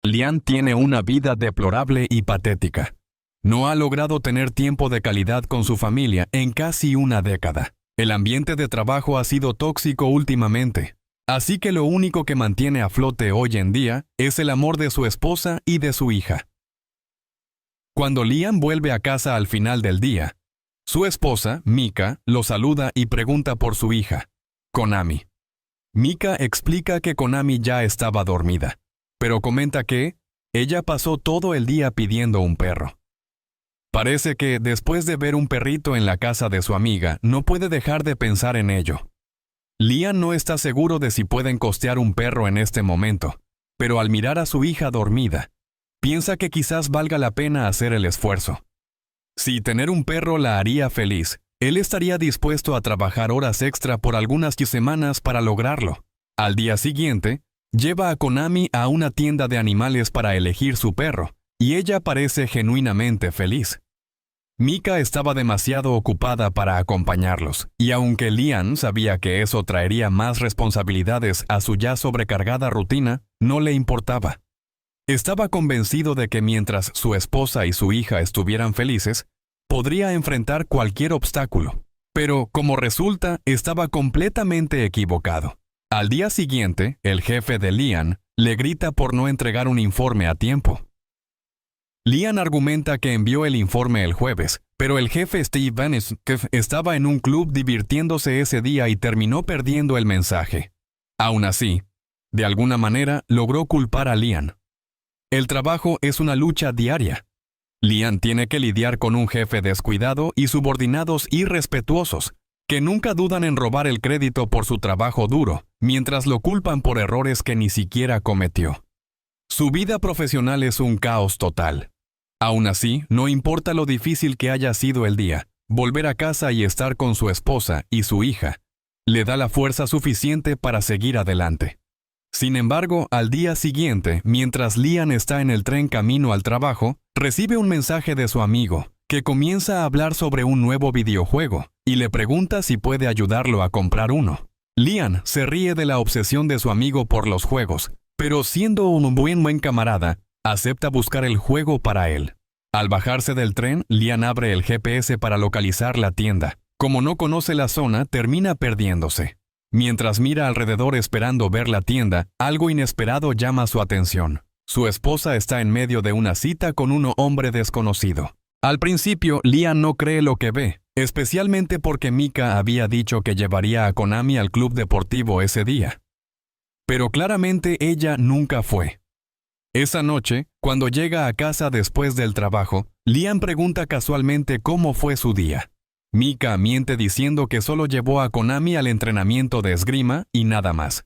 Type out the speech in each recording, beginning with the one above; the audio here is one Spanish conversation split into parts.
Lian tiene una vida deplorable y patética. No ha logrado tener tiempo de calidad con su familia en casi una década. El ambiente de trabajo ha sido tóxico últimamente. Así que lo único que mantiene a flote hoy en día es el amor de su esposa y de su hija. Cuando Lian vuelve a casa al final del día, su esposa, Mika, lo saluda y pregunta por su hija, Konami. Mika explica que Konami ya estaba dormida, pero comenta que ella pasó todo el día pidiendo un perro. Parece que, después de ver un perrito en la casa de su amiga, no puede dejar de pensar en ello. Lian no está seguro de si pueden costear un perro en este momento, pero al mirar a su hija dormida, piensa que quizás valga la pena hacer el esfuerzo. Si tener un perro la haría feliz, él estaría dispuesto a trabajar horas extra por algunas semanas para lograrlo. Al día siguiente, lleva a Konami a una tienda de animales para elegir su perro, y ella parece genuinamente feliz. Mika estaba demasiado ocupada para acompañarlos, y aunque Lian sabía que eso traería más responsabilidades a su ya sobrecargada rutina, no le importaba. Estaba convencido de que mientras su esposa y su hija estuvieran felices, podría enfrentar cualquier obstáculo. Pero, como resulta, estaba completamente equivocado. Al día siguiente, el jefe de Lian le grita por no entregar un informe a tiempo. Lian argumenta que envió el informe el jueves, pero el jefe Steve Vanish estaba en un club divirtiéndose ese día y terminó perdiendo el mensaje. Aún así, de alguna manera, logró culpar a Lian. El trabajo es una lucha diaria. Lian tiene que lidiar con un jefe descuidado y subordinados irrespetuosos, que nunca dudan en robar el crédito por su trabajo duro, mientras lo culpan por errores que ni siquiera cometió. Su vida profesional es un caos total. Aún así, no importa lo difícil que haya sido el día, volver a casa y estar con su esposa y su hija le da la fuerza suficiente para seguir adelante. Sin embargo, al día siguiente, mientras Lian está en el tren camino al trabajo, recibe un mensaje de su amigo, que comienza a hablar sobre un nuevo videojuego, y le pregunta si puede ayudarlo a comprar uno. Lian se ríe de la obsesión de su amigo por los juegos, pero siendo un buen camarada, acepta buscar el juego para él. Al bajarse del tren, Lian abre el GPS para localizar la tienda. Como no conoce la zona, termina perdiéndose. Mientras mira alrededor esperando ver la tienda, algo inesperado llama su atención. Su esposa está en medio de una cita con un hombre desconocido. Al principio, Lian no cree lo que ve, especialmente porque Mika había dicho que llevaría a Konami al club deportivo ese día. Pero claramente ella nunca fue. Esa noche, cuando llega a casa después del trabajo, Lian pregunta casualmente cómo fue su día. Mika miente diciendo que solo llevó a Konami al entrenamiento de esgrima y nada más.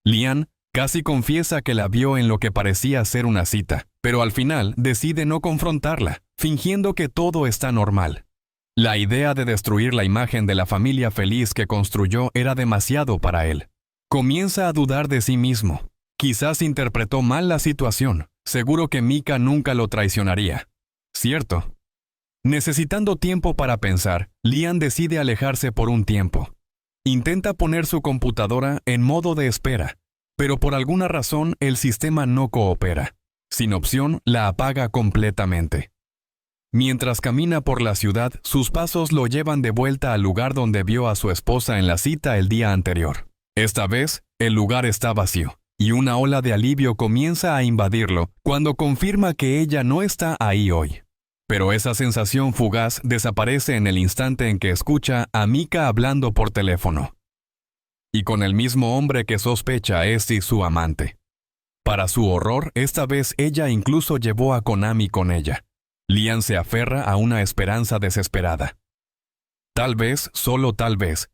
Lian casi confiesa que la vio en lo que parecía ser una cita, pero al final decide no confrontarla, fingiendo que todo está normal. La idea de destruir la imagen de la familia feliz que construyó era demasiado para él. Comienza a dudar de sí mismo. Quizás interpretó mal la situación. Seguro que Mika nunca lo traicionaría. ¿Cierto? Necesitando tiempo para pensar, Lian decide alejarse por un tiempo. Intenta poner su computadora en modo de espera, pero por alguna razón el sistema no coopera. Sin opción, la apaga completamente. Mientras camina por la ciudad, sus pasos lo llevan de vuelta al lugar donde vio a su esposa en la cita el día anterior. Esta vez, el lugar está vacío, y una ola de alivio comienza a invadirlo cuando confirma que ella no está ahí hoy. Pero esa sensación fugaz desaparece en el instante en que escucha a Mika hablando por teléfono. Y con el mismo hombre que sospecha es su amante. Para su horror, esta vez ella incluso llevó a Konami con ella. Lian se aferra a una esperanza desesperada. Tal vez, solo tal vez,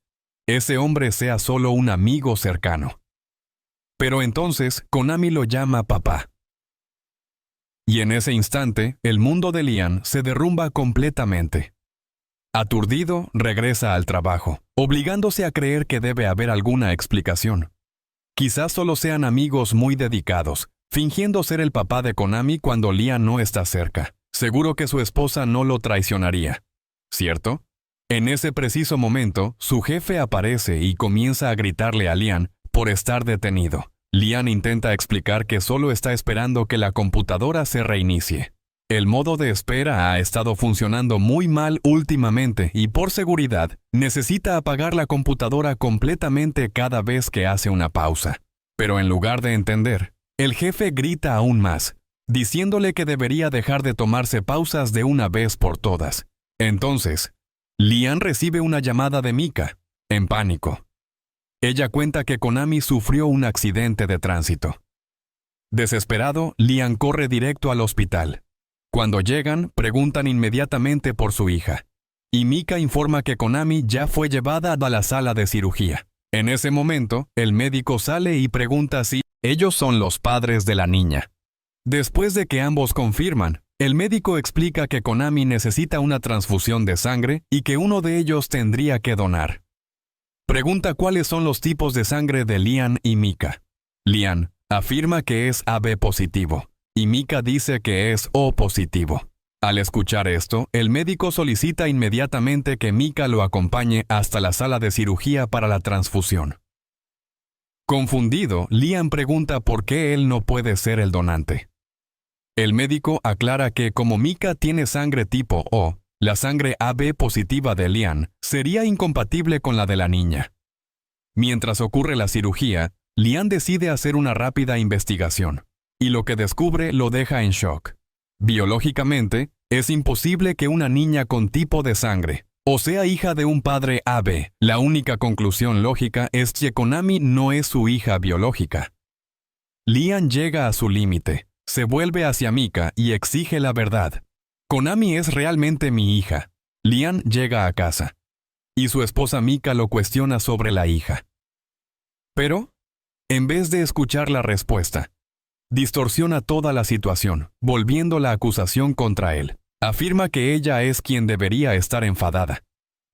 ese hombre sea solo un amigo cercano. Pero entonces, Konami lo llama papá. Y en ese instante, el mundo de Lian se derrumba completamente. Aturdido, regresa al trabajo, obligándose a creer que debe haber alguna explicación. Quizás solo sean amigos muy dedicados, fingiendo ser el papá de Konami cuando Lian no está cerca. Seguro que su esposa no lo traicionaría, ¿cierto? En ese preciso momento, su jefe aparece y comienza a gritarle a Lian por estar detenido. Lian intenta explicar que solo está esperando que la computadora se reinicie. El modo de espera ha estado funcionando muy mal últimamente y por seguridad necesita apagar la computadora completamente cada vez que hace una pausa. Pero en lugar de entender, el jefe grita aún más, diciéndole que debería dejar de tomarse pausas de una vez por todas. Entonces, Lian recibe una llamada de Mika, en pánico. Ella cuenta que Konami sufrió un accidente de tránsito. Desesperado, Lian corre directo al hospital. Cuando llegan, preguntan inmediatamente por su hija. Y Mika informa que Konami ya fue llevada a la sala de cirugía. En ese momento, el médico sale y pregunta si ellos son los padres de la niña. Después de que ambos confirman, el médico explica que Konami necesita una transfusión de sangre y que uno de ellos tendría que donar. Pregunta cuáles son los tipos de sangre de Lian y Mika. Lian afirma que es AB positivo y Mika dice que es O positivo. Al escuchar esto, el médico solicita inmediatamente que Mika lo acompañe hasta la sala de cirugía para la transfusión. Confundido, Lian pregunta por qué él no puede ser el donante. El médico aclara que como Mika tiene sangre tipo O, la sangre AB positiva de Lian sería incompatible con la de la niña. Mientras ocurre la cirugía, Lian decide hacer una rápida investigación, y lo que descubre lo deja en shock. Biológicamente, es imposible que una niña con tipo de sangre, o sea hija de un padre AB, la única conclusión lógica es que Konami no es su hija biológica. Lian llega a su límite, se vuelve hacia Mika y exige la verdad. Konami es realmente mi hija. Lian llega a casa, y su esposa Mika lo cuestiona sobre la hija. Pero, en vez de escuchar la respuesta, distorsiona toda la situación, volviendo la acusación contra él. Afirma que ella es quien debería estar enfadada,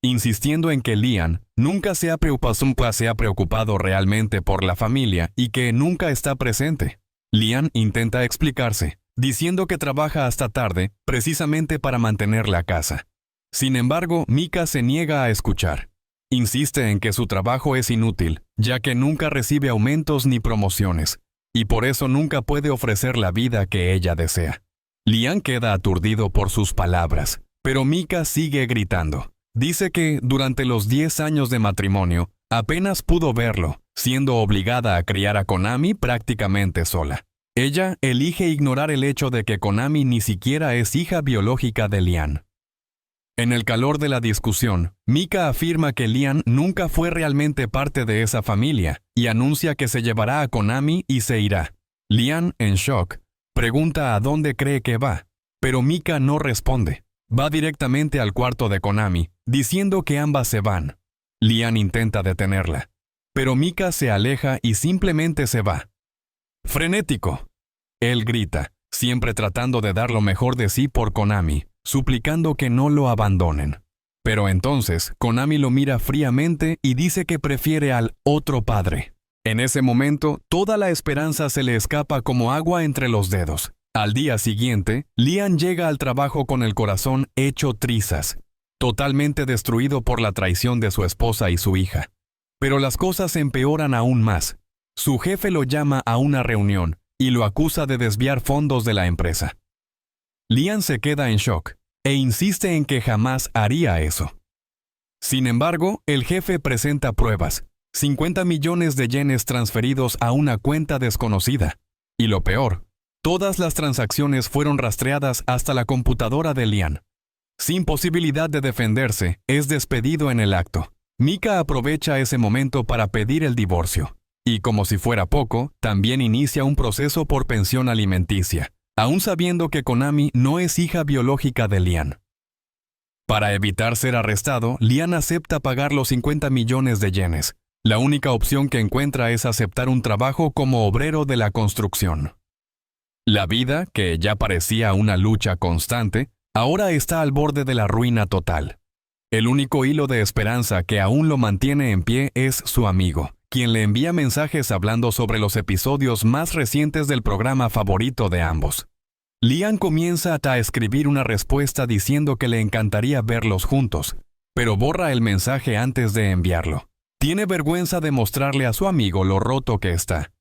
insistiendo en que Lian nunca se ha preocupado realmente por la familia y que nunca está presente. Lian intenta explicarse, diciendo que trabaja hasta tarde precisamente para mantener la casa. Sin embargo, Mika se niega a escuchar. Insiste en que su trabajo es inútil, ya que nunca recibe aumentos ni promociones, y por eso nunca puede ofrecer la vida que ella desea. Lian queda aturdido por sus palabras, pero Mika sigue gritando. Dice que, durante los 10 años de matrimonio, apenas pudo verlo, siendo obligada a criar a Konami prácticamente sola. Ella elige ignorar el hecho de que Konami ni siquiera es hija biológica de Lian. En el calor de la discusión, Mika afirma que Lian nunca fue realmente parte de esa familia y anuncia que se llevará a Konami y se irá. Lian, en shock, pregunta a dónde cree que va, pero Mika no responde. Va directamente al cuarto de Konami, diciendo que ambas se van. Lian intenta detenerla, pero Mika se aleja y simplemente se va. Frenético, él grita, siempre tratando de dar lo mejor de sí por Konami, suplicando que no lo abandonen. Pero entonces, Konami lo mira fríamente y dice que prefiere al otro padre. En ese momento, toda la esperanza se le escapa como agua entre los dedos. Al día siguiente, Lian llega al trabajo con el corazón hecho trizas, totalmente destruido por la traición de su esposa y su hija. Pero las cosas empeoran aún más. Su jefe lo llama a una reunión y lo acusa de desviar fondos de la empresa. Lian se queda en shock e insiste en que jamás haría eso. Sin embargo, el jefe presenta pruebas, 50 millones de yenes transferidos a una cuenta desconocida. Y lo peor, todas las transacciones fueron rastreadas hasta la computadora de Lian. Sin posibilidad de defenderse, es despedido en el acto. Mika aprovecha ese momento para pedir el divorcio. Y como si fuera poco, también inicia un proceso por pensión alimenticia, aún sabiendo que Konami no es hija biológica de Lian. Para evitar ser arrestado, Lian acepta pagar los 50 millones de yenes. La única opción que encuentra es aceptar un trabajo como obrero de la construcción. La vida, que ya parecía una lucha constante, ahora está al borde de la ruina total. El único hilo de esperanza que aún lo mantiene en pie es su amigo, quien le envía mensajes hablando sobre los episodios más recientes del programa favorito de ambos. Lian comienza a escribir una respuesta diciendo que le encantaría verlos juntos, pero borra el mensaje antes de enviarlo. Tiene vergüenza de mostrarle a su amigo lo roto que está.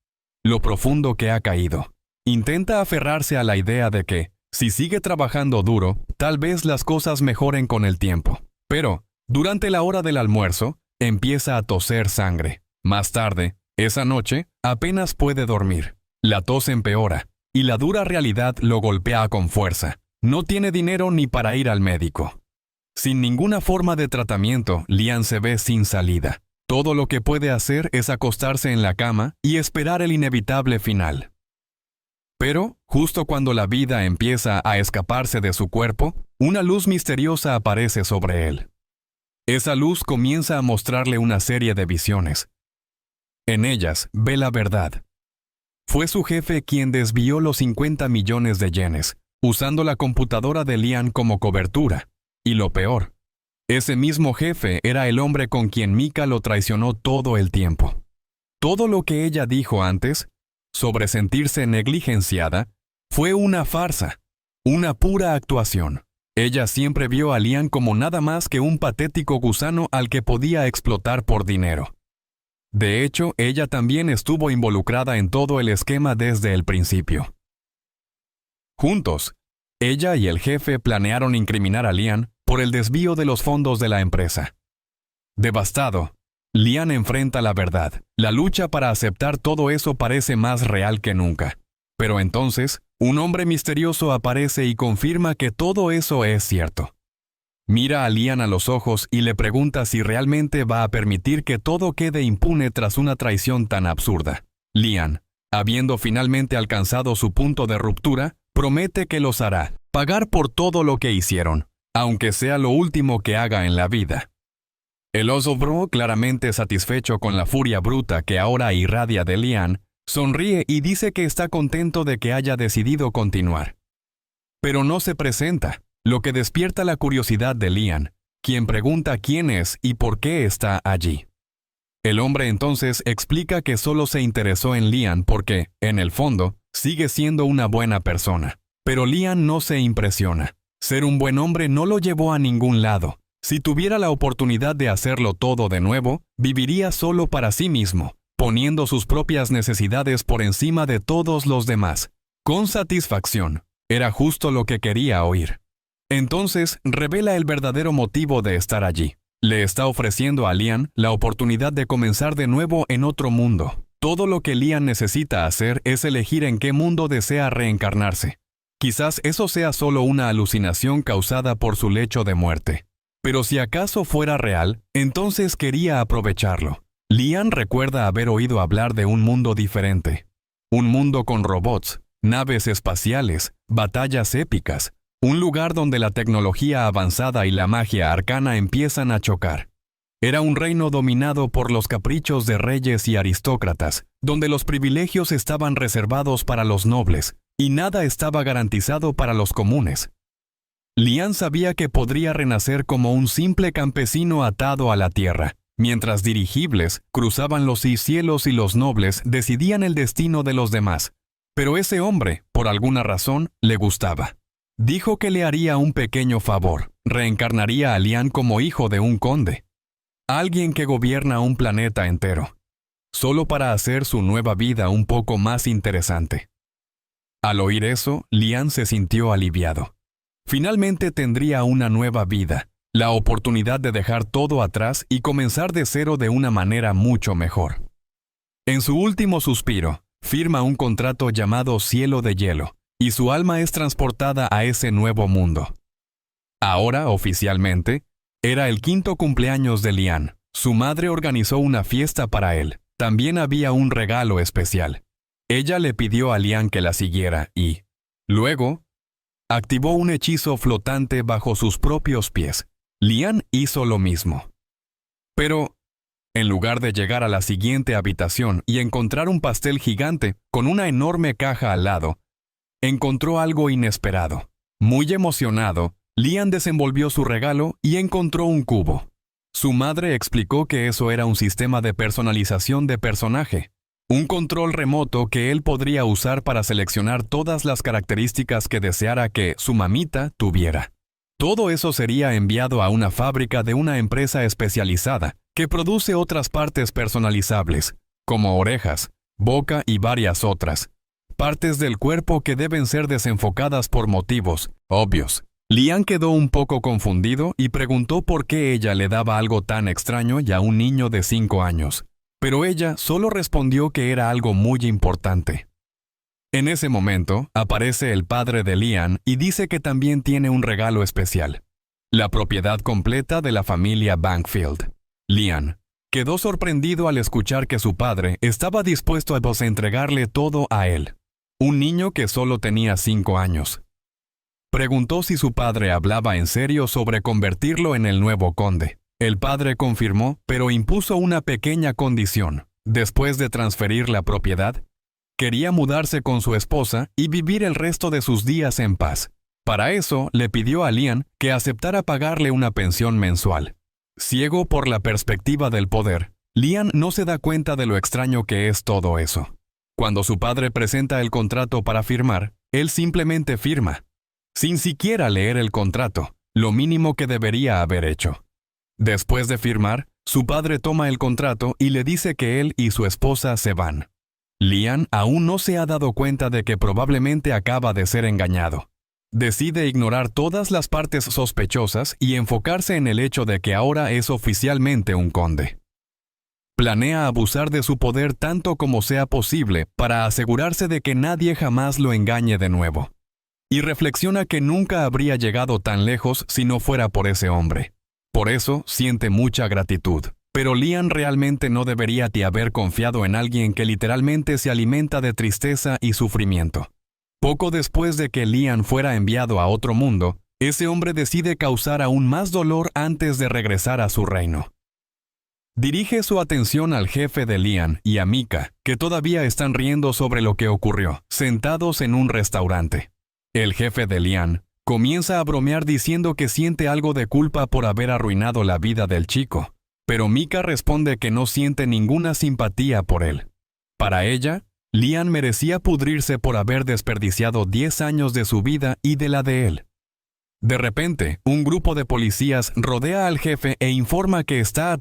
lo profundo que ha caído. Intenta aferrarse a la idea de que, si sigue trabajando duro, tal vez las cosas mejoren con el tiempo. Pero, durante la hora del almuerzo, empieza a toser sangre. Más tarde, esa noche, apenas puede dormir. La tos empeora, y la dura realidad lo golpea con fuerza. No tiene dinero ni para ir al médico. Sin ninguna forma de tratamiento, Lian se ve sin salida. Todo lo que puede hacer es acostarse en la cama y esperar el inevitable final. Pero, justo cuando la vida empieza a escaparse de su cuerpo, una luz misteriosa aparece sobre él. Esa luz comienza a mostrarle una serie de visiones. En ellas ve la verdad. Fue su jefe quien desvió los 50 millones de yenes, usando la computadora de Lian como cobertura. Y lo peor, ese mismo jefe era el hombre con quien Mika lo traicionó todo el tiempo. Todo lo que ella dijo antes, sobre sentirse negligenciada, fue una farsa, una pura actuación. Ella siempre vio a Lian como nada más que un patético gusano al que podía explotar por dinero. De hecho, ella también estuvo involucrada en todo el esquema desde el principio. Juntos, ella y el jefe planearon incriminar a Lian por el desvío de los fondos de la empresa. Devastado, Lian enfrenta la verdad. La lucha para aceptar todo eso parece más real que nunca. Pero entonces, un hombre misterioso aparece y confirma que todo eso es cierto. Mira a Lian a los ojos y le pregunta si realmente va a permitir que todo quede impune tras una traición tan absurda. Lian, habiendo finalmente alcanzado su punto de ruptura, promete que los hará pagar por todo lo que hicieron, aunque sea lo último que haga en la vida. El oso Bro, claramente satisfecho con la furia bruta que ahora irradia de Lian, sonríe y dice que está contento de que haya decidido continuar. Pero no se presenta, lo que despierta la curiosidad de Lian, quien pregunta quién es y por qué está allí. El hombre entonces explica que solo se interesó en Lian porque, en el fondo, sigue siendo una buena persona. Pero Lian no se impresiona. Ser un buen hombre no lo llevó a ningún lado. Si tuviera la oportunidad de hacerlo todo de nuevo, viviría solo para sí mismo, poniendo sus propias necesidades por encima de todos los demás. Con satisfacción. Era justo lo que quería oír. Entonces, revela el verdadero motivo de estar allí. Le está ofreciendo a Lian la oportunidad de comenzar de nuevo en otro mundo. Todo lo que Lian necesita hacer es elegir en qué mundo desea reencarnarse. Quizás eso sea solo una alucinación causada por su lecho de muerte. Pero si acaso fuera real, entonces quería aprovecharlo. Lian recuerda haber oído hablar de un mundo diferente. Un mundo con robots, naves espaciales, batallas épicas. Un lugar donde la tecnología avanzada y la magia arcana empiezan a chocar. Era un reino dominado por los caprichos de reyes y aristócratas, donde los privilegios estaban reservados para los nobles, y nada estaba garantizado para los comunes. Lian sabía que podría renacer como un simple campesino atado a la tierra, mientras dirigibles cruzaban los cielos y los nobles decidían el destino de los demás. Pero ese hombre, por alguna razón, le gustaba. Dijo que le haría un pequeño favor, reencarnaría a Lian como hijo de un conde. Alguien que gobierna un planeta entero, solo para hacer su nueva vida un poco más interesante. Al oír eso, Lian se sintió aliviado. Finalmente tendría una nueva vida, la oportunidad de dejar todo atrás y comenzar de cero de una manera mucho mejor. En su último suspiro, firma un contrato llamado Cielo de Hielo, y su alma es transportada a ese nuevo mundo. Ahora, oficialmente, era el 5º cumpleaños de Lian. Su madre organizó una fiesta para él. También había un regalo especial. Ella le pidió a Lian que la siguiera y, luego, activó un hechizo flotante bajo sus propios pies. Lian hizo lo mismo. Pero, en lugar de llegar a la siguiente habitación y encontrar un pastel gigante con una enorme caja al lado, encontró algo inesperado. Muy emocionado, Lian desenvolvió su regalo y encontró un cubo. Su madre explicó que eso era un sistema de personalización de personaje, un control remoto que él podría usar para seleccionar todas las características que deseara que su mamita tuviera. Todo eso sería enviado a una fábrica de una empresa especializada que produce otras partes personalizables, como orejas, boca y varias otras. Partes del cuerpo que deben ser desenfocadas por motivos obvios. Liam quedó un poco confundido y preguntó por qué ella le daba algo tan extraño y a un niño de 5 años. Pero ella solo respondió que era algo muy importante. En ese momento, aparece el padre de Liam y dice que también tiene un regalo especial: la propiedad completa de la familia Bankfield. Liam quedó sorprendido al escuchar que su padre estaba dispuesto a entregarle todo a él, un niño que solo tenía 5 años. Preguntó si su padre hablaba en serio sobre convertirlo en el nuevo conde. El padre confirmó, pero impuso una pequeña condición. Después de transferir la propiedad, quería mudarse con su esposa y vivir el resto de sus días en paz. Para eso, le pidió a Liam que aceptara pagarle una pensión mensual. Ciego por la perspectiva del poder, Liam no se da cuenta de lo extraño que es todo eso. Cuando su padre presenta el contrato para firmar, él simplemente firma, sin siquiera leer el contrato, lo mínimo que debería haber hecho. Después de firmar, su padre toma el contrato y le dice que él y su esposa se van. Liam aún no se ha dado cuenta de que probablemente acaba de ser engañado. Decide ignorar todas las partes sospechosas y enfocarse en el hecho de que ahora es oficialmente un conde. Planea abusar de su poder tanto como sea posible para asegurarse de que nadie jamás lo engañe de nuevo. Y reflexiona que nunca habría llegado tan lejos si no fuera por ese hombre. Por eso siente mucha gratitud. Pero Liam realmente no debería de haber confiado en alguien que literalmente se alimenta de tristeza y sufrimiento. Poco después de que Liam fuera enviado a otro mundo, ese hombre decide causar aún más dolor antes de regresar a su reino. Dirige su atención al jefe de Liam y a Micah, que todavía están riendo sobre lo que ocurrió, sentados en un restaurante. El jefe de Liam comienza a bromear diciendo que siente algo de culpa por haber arruinado la vida del chico. Pero Micah responde que no siente ninguna simpatía por él. Para ella, Liam merecía pudrirse por haber desperdiciado 10 años de su vida y de la de él. De repente, un grupo de policías rodea al jefe e informa que está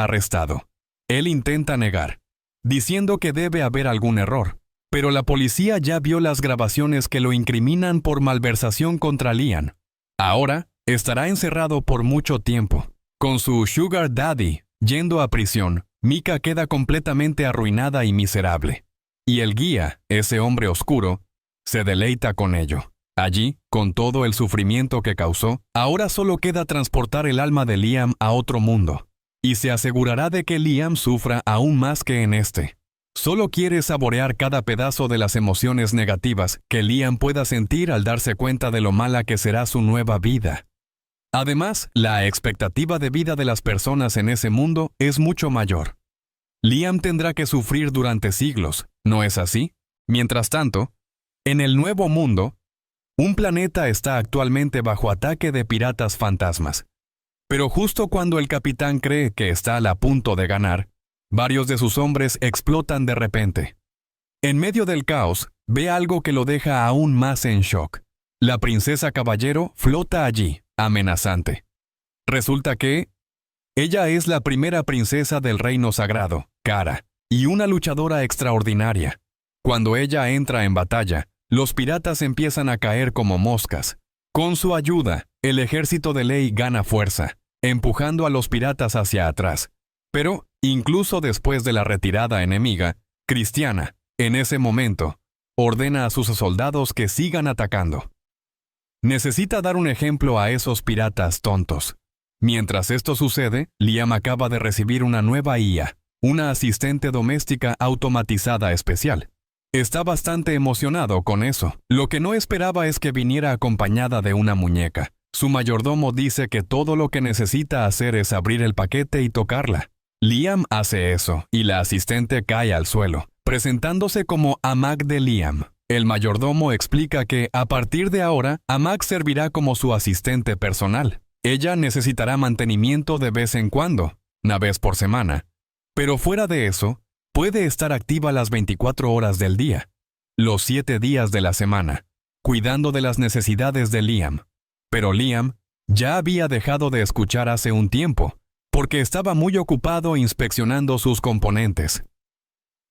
arrestado. Él intenta negar, diciendo que debe haber algún error, pero la policía ya vio las grabaciones que lo incriminan por malversación contra Liam. Ahora, estará encerrado por mucho tiempo. Con su sugar daddy yendo a prisión, Micah queda completamente arruinada y miserable. Y el guía, ese hombre oscuro, se deleita con ello. Allí, con todo el sufrimiento que causó, ahora solo queda transportar el alma de Liam a otro mundo. Y se asegurará de que Liam sufra aún más que en este. Solo quiere saborear cada pedazo de las emociones negativas que Liam pueda sentir al darse cuenta de lo mala que será su nueva vida. Además, la expectativa de vida de las personas en ese mundo es mucho mayor. Liam tendrá que sufrir durante siglos, ¿no es así? Mientras tanto, en el nuevo mundo, un planeta está actualmente bajo ataque de piratas fantasmas. Pero justo cuando el capitán cree que está a punto de ganar, varios de sus hombres explotan de repente. En medio del caos, ve algo que lo deja aún más en shock. La princesa Caballero flota allí, amenazante. Resulta que ella es la primera princesa del reino sagrado, Cara, y una luchadora extraordinaria. Cuando ella entra en batalla, los piratas empiezan a caer como moscas. Con su ayuda, el ejército de Ley gana fuerza, empujando a los piratas hacia atrás. Pero, incluso después de la retirada enemiga, Cristiana, en ese momento, ordena a sus soldados que sigan atacando. Necesita dar un ejemplo a esos piratas tontos. Mientras esto sucede, Liam acaba de recibir una nueva IA, una asistente doméstica automatizada especial. Está bastante emocionado con eso. Lo que no esperaba es que viniera acompañada de una muñeca. Su mayordomo dice que todo lo que necesita hacer es abrir el paquete y tocarla. Liam hace eso, y la asistente cae al suelo, presentándose como Amag de Liam. El mayordomo explica que, a partir de ahora, Amag servirá como su asistente personal. Ella necesitará mantenimiento de vez en cuando, una vez por semana. Pero fuera de eso, puede estar activa las 24 horas del día, los 7 días de la semana, cuidando de las necesidades de Liam. Pero Liam ya había dejado de escuchar hace un tiempo, porque estaba muy ocupado inspeccionando sus componentes.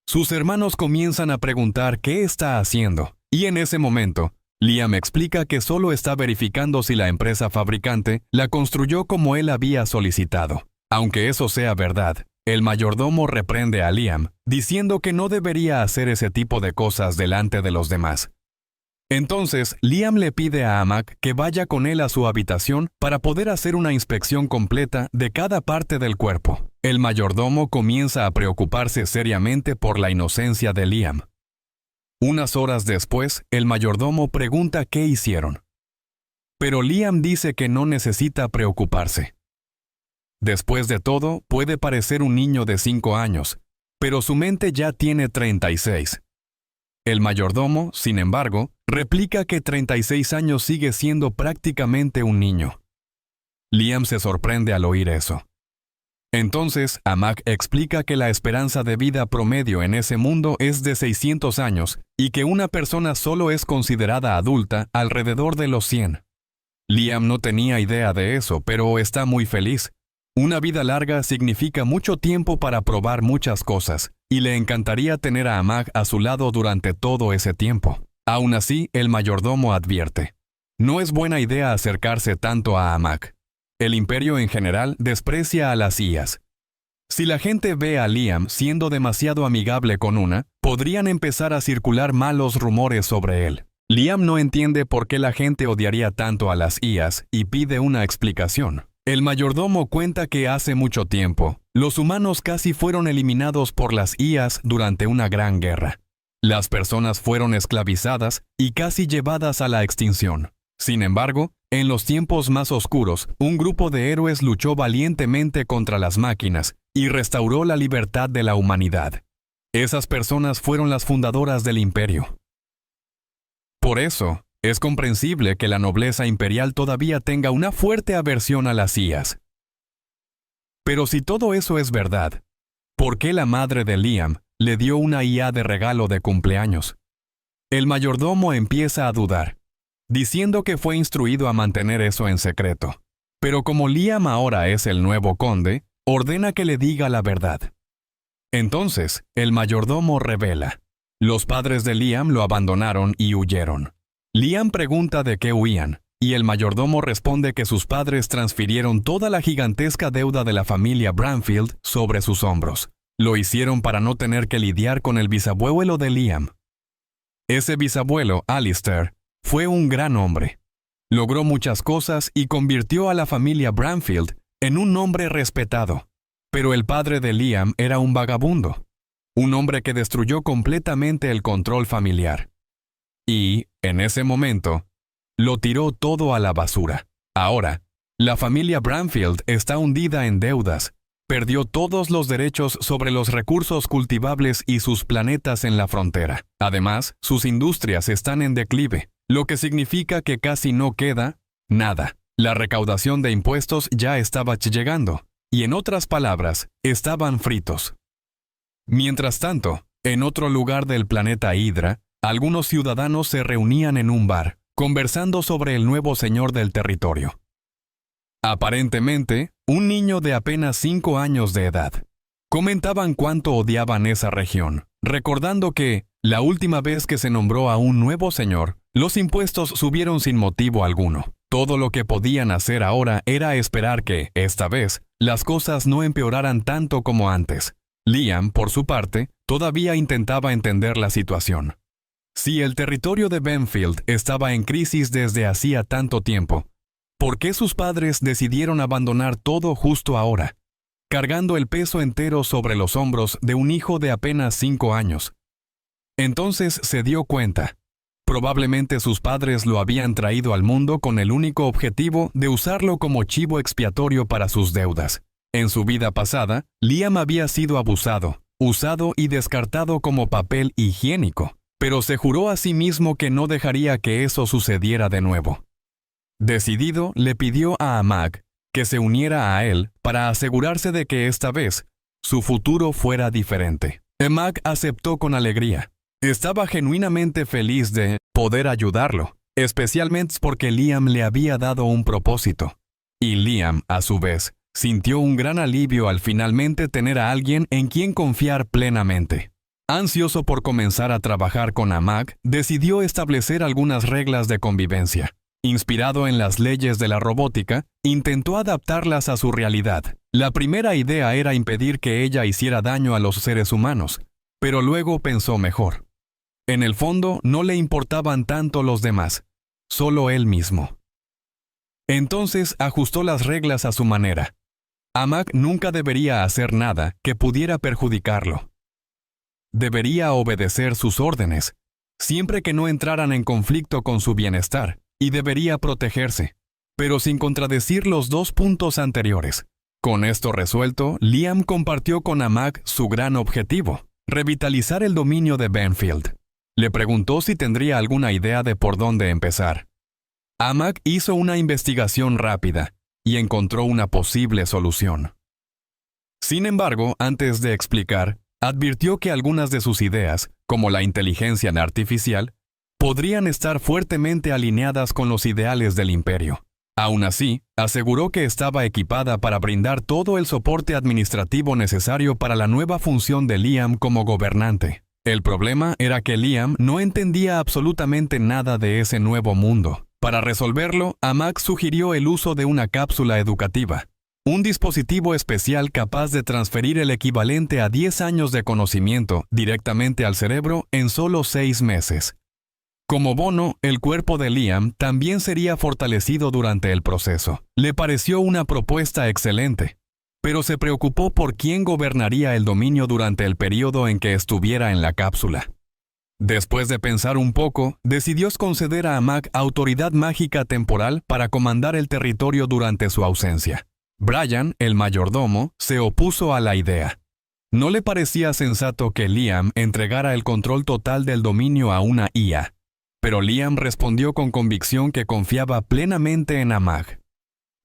Sus hermanos comienzan a preguntar qué está haciendo, y en ese momento, Liam explica que solo está verificando si la empresa fabricante la construyó como él había solicitado. Aunque eso sea verdad, el mayordomo reprende a Liam, diciendo que no debería hacer ese tipo de cosas delante de los demás. Entonces, Liam le pide a Amak que vaya con él a su habitación para poder hacer una inspección completa de cada parte del cuerpo. El mayordomo comienza a preocuparse seriamente por la inocencia de Liam. Unas horas después, el mayordomo pregunta qué hicieron. Pero Liam dice que no necesita preocuparse. Después de todo, puede parecer un niño de 5 años, pero su mente ya tiene 36. El mayordomo, sin embargo, replica que 36 años sigue siendo prácticamente un niño. Liam se sorprende al oír eso. Entonces, Amak explica que la esperanza de vida promedio en ese mundo es de 600 años y que una persona solo es considerada adulta alrededor de los 100. Liam no tenía idea de eso, pero está muy feliz. Una vida larga significa mucho tiempo para probar muchas cosas, y le encantaría tener a Amak a su lado durante todo ese tiempo. Aún así, el mayordomo advierte: no es buena idea acercarse tanto a Amak. El imperio en general desprecia a las IAs. Si la gente ve a Liam siendo demasiado amigable con una, podrían empezar a circular malos rumores sobre él. Liam no entiende por qué la gente odiaría tanto a las IAs y pide una explicación. El mayordomo cuenta que hace mucho tiempo, los humanos casi fueron eliminados por las IAs durante una gran guerra. Las personas fueron esclavizadas y casi llevadas a la extinción. Sin embargo, en los tiempos más oscuros, un grupo de héroes luchó valientemente contra las máquinas y restauró la libertad de la humanidad. Esas personas fueron las fundadoras del imperio. Por eso, es comprensible que la nobleza imperial todavía tenga una fuerte aversión a las IAs. Pero si todo eso es verdad, ¿por qué la madre de Liam le dio una IA de regalo de cumpleaños? El mayordomo empieza a dudar, diciendo que fue instruido a mantener eso en secreto. Pero como Liam ahora es el nuevo conde, ordena que le diga la verdad. Entonces, el mayordomo revela: los padres de Liam lo abandonaron y huyeron. Liam pregunta de qué huían, y el mayordomo responde que sus padres transfirieron toda la gigantesca deuda de la familia Branfield sobre sus hombros. Lo hicieron para no tener que lidiar con el bisabuelo de Liam. Ese bisabuelo, Alistair, fue un gran hombre. Logró muchas cosas y convirtió a la familia Branfield en un hombre respetado. Pero el padre de Liam era un vagabundo, un hombre que destruyó completamente el control familiar. Y, en ese momento, lo tiró todo a la basura. Ahora, la familia Branfield está hundida en deudas, perdió todos los derechos sobre los recursos cultivables y sus planetas en la frontera. Además, sus industrias están en declive, lo que significa que casi no queda nada. La recaudación de impuestos ya estaba llegando, y en otras palabras, estaban fritos. Mientras tanto, en otro lugar del planeta Hydra, algunos ciudadanos se reunían en un bar, conversando sobre el nuevo señor del territorio. Aparentemente, un niño de apenas 5 años de edad. Comentaban cuánto odiaban esa región, recordando que, la última vez que se nombró a un nuevo señor, los impuestos subieron sin motivo alguno. Todo lo que podían hacer ahora era esperar que, esta vez, las cosas no empeoraran tanto como antes. Liam, por su parte, todavía intentaba entender la situación. Si el territorio de Benfield estaba en crisis desde hacía tanto tiempo, ¿por qué sus padres decidieron abandonar todo justo ahora, cargando el peso entero sobre los hombros de un hijo de apenas 5 años? Entonces se dio cuenta. Probablemente sus padres lo habían traído al mundo con el único objetivo de usarlo como chivo expiatorio para sus deudas. En su vida pasada, Liam había sido abusado, usado y descartado como papel higiénico, pero se juró a sí mismo que no dejaría que eso sucediera de nuevo. Decidido, le pidió a Amak que se uniera a él para asegurarse de que esta vez su futuro fuera diferente. Amak aceptó con alegría. Estaba genuinamente feliz de poder ayudarlo, especialmente porque Liam le había dado un propósito. Y Liam, a su vez, sintió un gran alivio al finalmente tener a alguien en quien confiar plenamente. Ansioso por comenzar a trabajar con Amak, decidió establecer algunas reglas de convivencia. Inspirado en las leyes de la robótica, intentó adaptarlas a su realidad. La primera idea era impedir que ella hiciera daño a los seres humanos, pero luego pensó mejor. En el fondo, no le importaban tanto los demás, solo él mismo. Entonces ajustó las reglas a su manera. Amak nunca debería hacer nada que pudiera perjudicarlo. Debería obedecer sus órdenes, siempre que no entraran en conflicto con su bienestar, y debería protegerse, pero sin contradecir los dos puntos anteriores. Con esto resuelto, Liam compartió con Amak su gran objetivo, revitalizar el dominio de Benfield. Le preguntó si tendría alguna idea de por dónde empezar. Amak hizo una investigación rápida y encontró una posible solución. Sin embargo, antes de explicar, advirtió que algunas de sus ideas, como la inteligencia artificial, podrían estar fuertemente alineadas con los ideales del imperio. Aún así, aseguró que estaba equipada para brindar todo el soporte administrativo necesario para la nueva función de Liam como gobernante. El problema era que Liam no entendía absolutamente nada de ese nuevo mundo. Para resolverlo, Amak sugirió el uso de una cápsula educativa, un dispositivo especial capaz de transferir el equivalente a 10 años de conocimiento directamente al cerebro en solo 6 meses. Como bono, el cuerpo de Liam también sería fortalecido durante el proceso. Le pareció una propuesta excelente, pero se preocupó por quién gobernaría el dominio durante el periodo en que estuviera en la cápsula. Después de pensar un poco, decidió conceder a Amak autoridad mágica temporal para comandar el territorio durante su ausencia. Brian, el mayordomo, se opuso a la idea. No le parecía sensato que Liam entregara el control total del dominio a una IA. Pero Liam respondió con convicción que confiaba plenamente en Amak.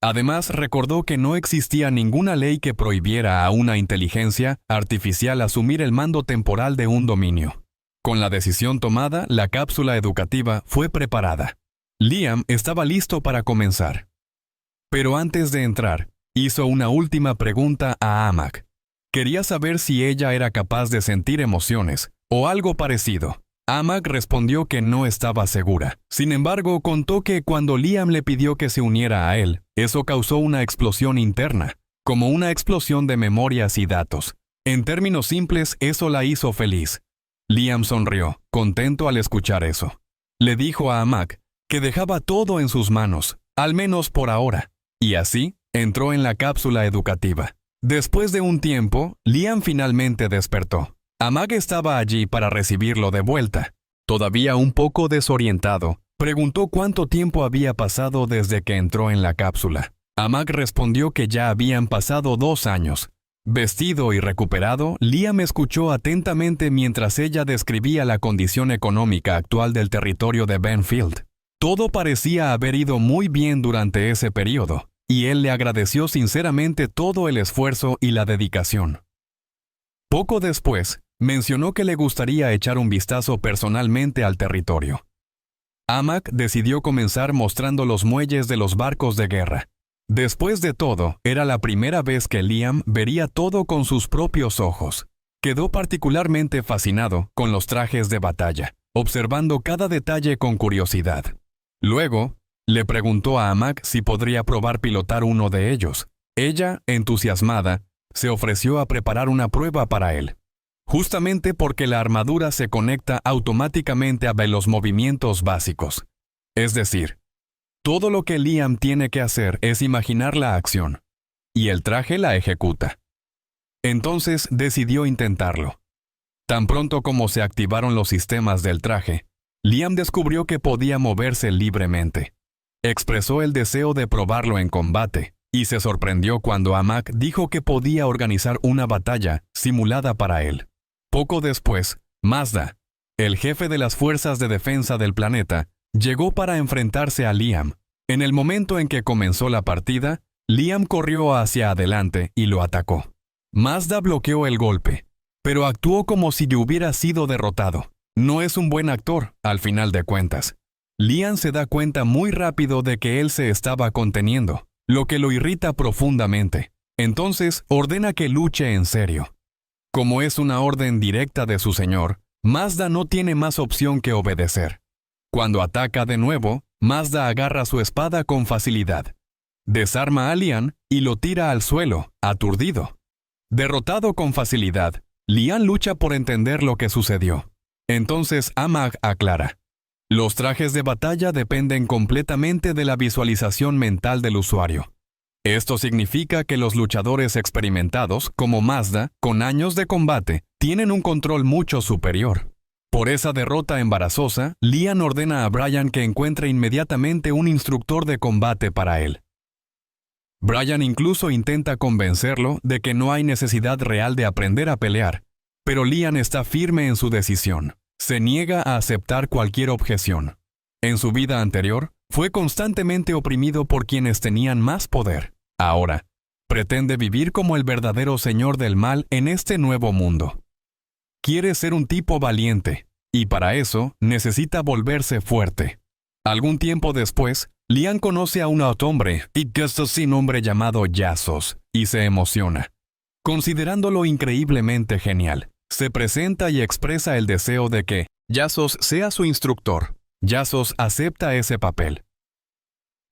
Además, recordó que no existía ninguna ley que prohibiera a una inteligencia artificial asumir el mando temporal de un dominio. Con la decisión tomada, la cápsula educativa fue preparada. Liam estaba listo para comenzar. Pero antes de entrar, hizo una última pregunta a Amak. Quería saber si ella era capaz de sentir emociones, o algo parecido. Amak respondió que no estaba segura. Sin embargo, contó que cuando Liam le pidió que se uniera a él, eso causó una explosión interna, como una explosión de memorias y datos. En términos simples, eso la hizo feliz. Liam sonrió, contento al escuchar eso. Le dijo a Amak que dejaba todo en sus manos, al menos por ahora, y así entró en la cápsula educativa. Después de un tiempo, Liam finalmente despertó. Amak estaba allí para recibirlo de vuelta. Todavía un poco desorientado, preguntó cuánto tiempo había pasado desde que entró en la cápsula. Amak respondió que ya habían pasado 2 años. Vestido y recuperado, Liam escuchó atentamente mientras ella describía la condición económica actual del territorio de Benfield. Todo parecía haber ido muy bien durante ese periodo, y él le agradeció sinceramente todo el esfuerzo y la dedicación. Poco después, mencionó que le gustaría echar un vistazo personalmente al territorio. Amak decidió comenzar mostrando los muelles de los barcos de guerra. Después de todo, era la primera vez que Liam vería todo con sus propios ojos. Quedó particularmente fascinado con los trajes de batalla, observando cada detalle con curiosidad. Luego, le preguntó a Amak si podría probar pilotar uno de ellos. Ella, entusiasmada, se ofreció a preparar una prueba para él. Justamente porque la armadura se conecta automáticamente a los movimientos básicos. Es decir, todo lo que Liam tiene que hacer es imaginar la acción, y el traje la ejecuta. Entonces decidió intentarlo. Tan pronto como se activaron los sistemas del traje, Liam descubrió que podía moverse libremente. Expresó el deseo de probarlo en combate, y se sorprendió cuando Amak dijo que podía organizar una batalla simulada para él. Poco después, Mazda, el jefe de las fuerzas de defensa del planeta, llegó para enfrentarse a Liam. En el momento en que comenzó la partida, Liam corrió hacia adelante y lo atacó. Mazda bloqueó el golpe, pero actuó como si hubiera sido derrotado. No es un buen actor, al final de cuentas. Liam se da cuenta muy rápido de que él se estaba conteniendo, lo que lo irrita profundamente. Entonces ordena que luche en serio. Como es una orden directa de su señor, Mazda no tiene más opción que obedecer. Cuando ataca de nuevo, Mazda agarra su espada con facilidad. Desarma a Lian y lo tira al suelo, aturdido. Derrotado con facilidad, Lian lucha por entender lo que sucedió. Entonces Amag aclara: los trajes de batalla dependen completamente de la visualización mental del usuario. Esto significa que los luchadores experimentados, como Mazda, con años de combate, tienen un control mucho superior. Por esa derrota embarazosa, Lian ordena a Brian que encuentre inmediatamente un instructor de combate para él. Brian incluso intenta convencerlo de que no hay necesidad real de aprender a pelear, pero Lian está firme en su decisión. Se niega a aceptar cualquier objeción. En su vida anterior, fue constantemente oprimido por quienes tenían más poder. Ahora, pretende vivir como el verdadero señor del mal en este nuevo mundo. Quiere ser un tipo valiente, y para eso necesita volverse fuerte. Algún tiempo después, Lian conoce a un hombre, y sin nombre llamado Yazos, y se emociona. Considerándolo increíblemente genial, se presenta y expresa el deseo de que Yazos sea su instructor. Yazos acepta ese papel.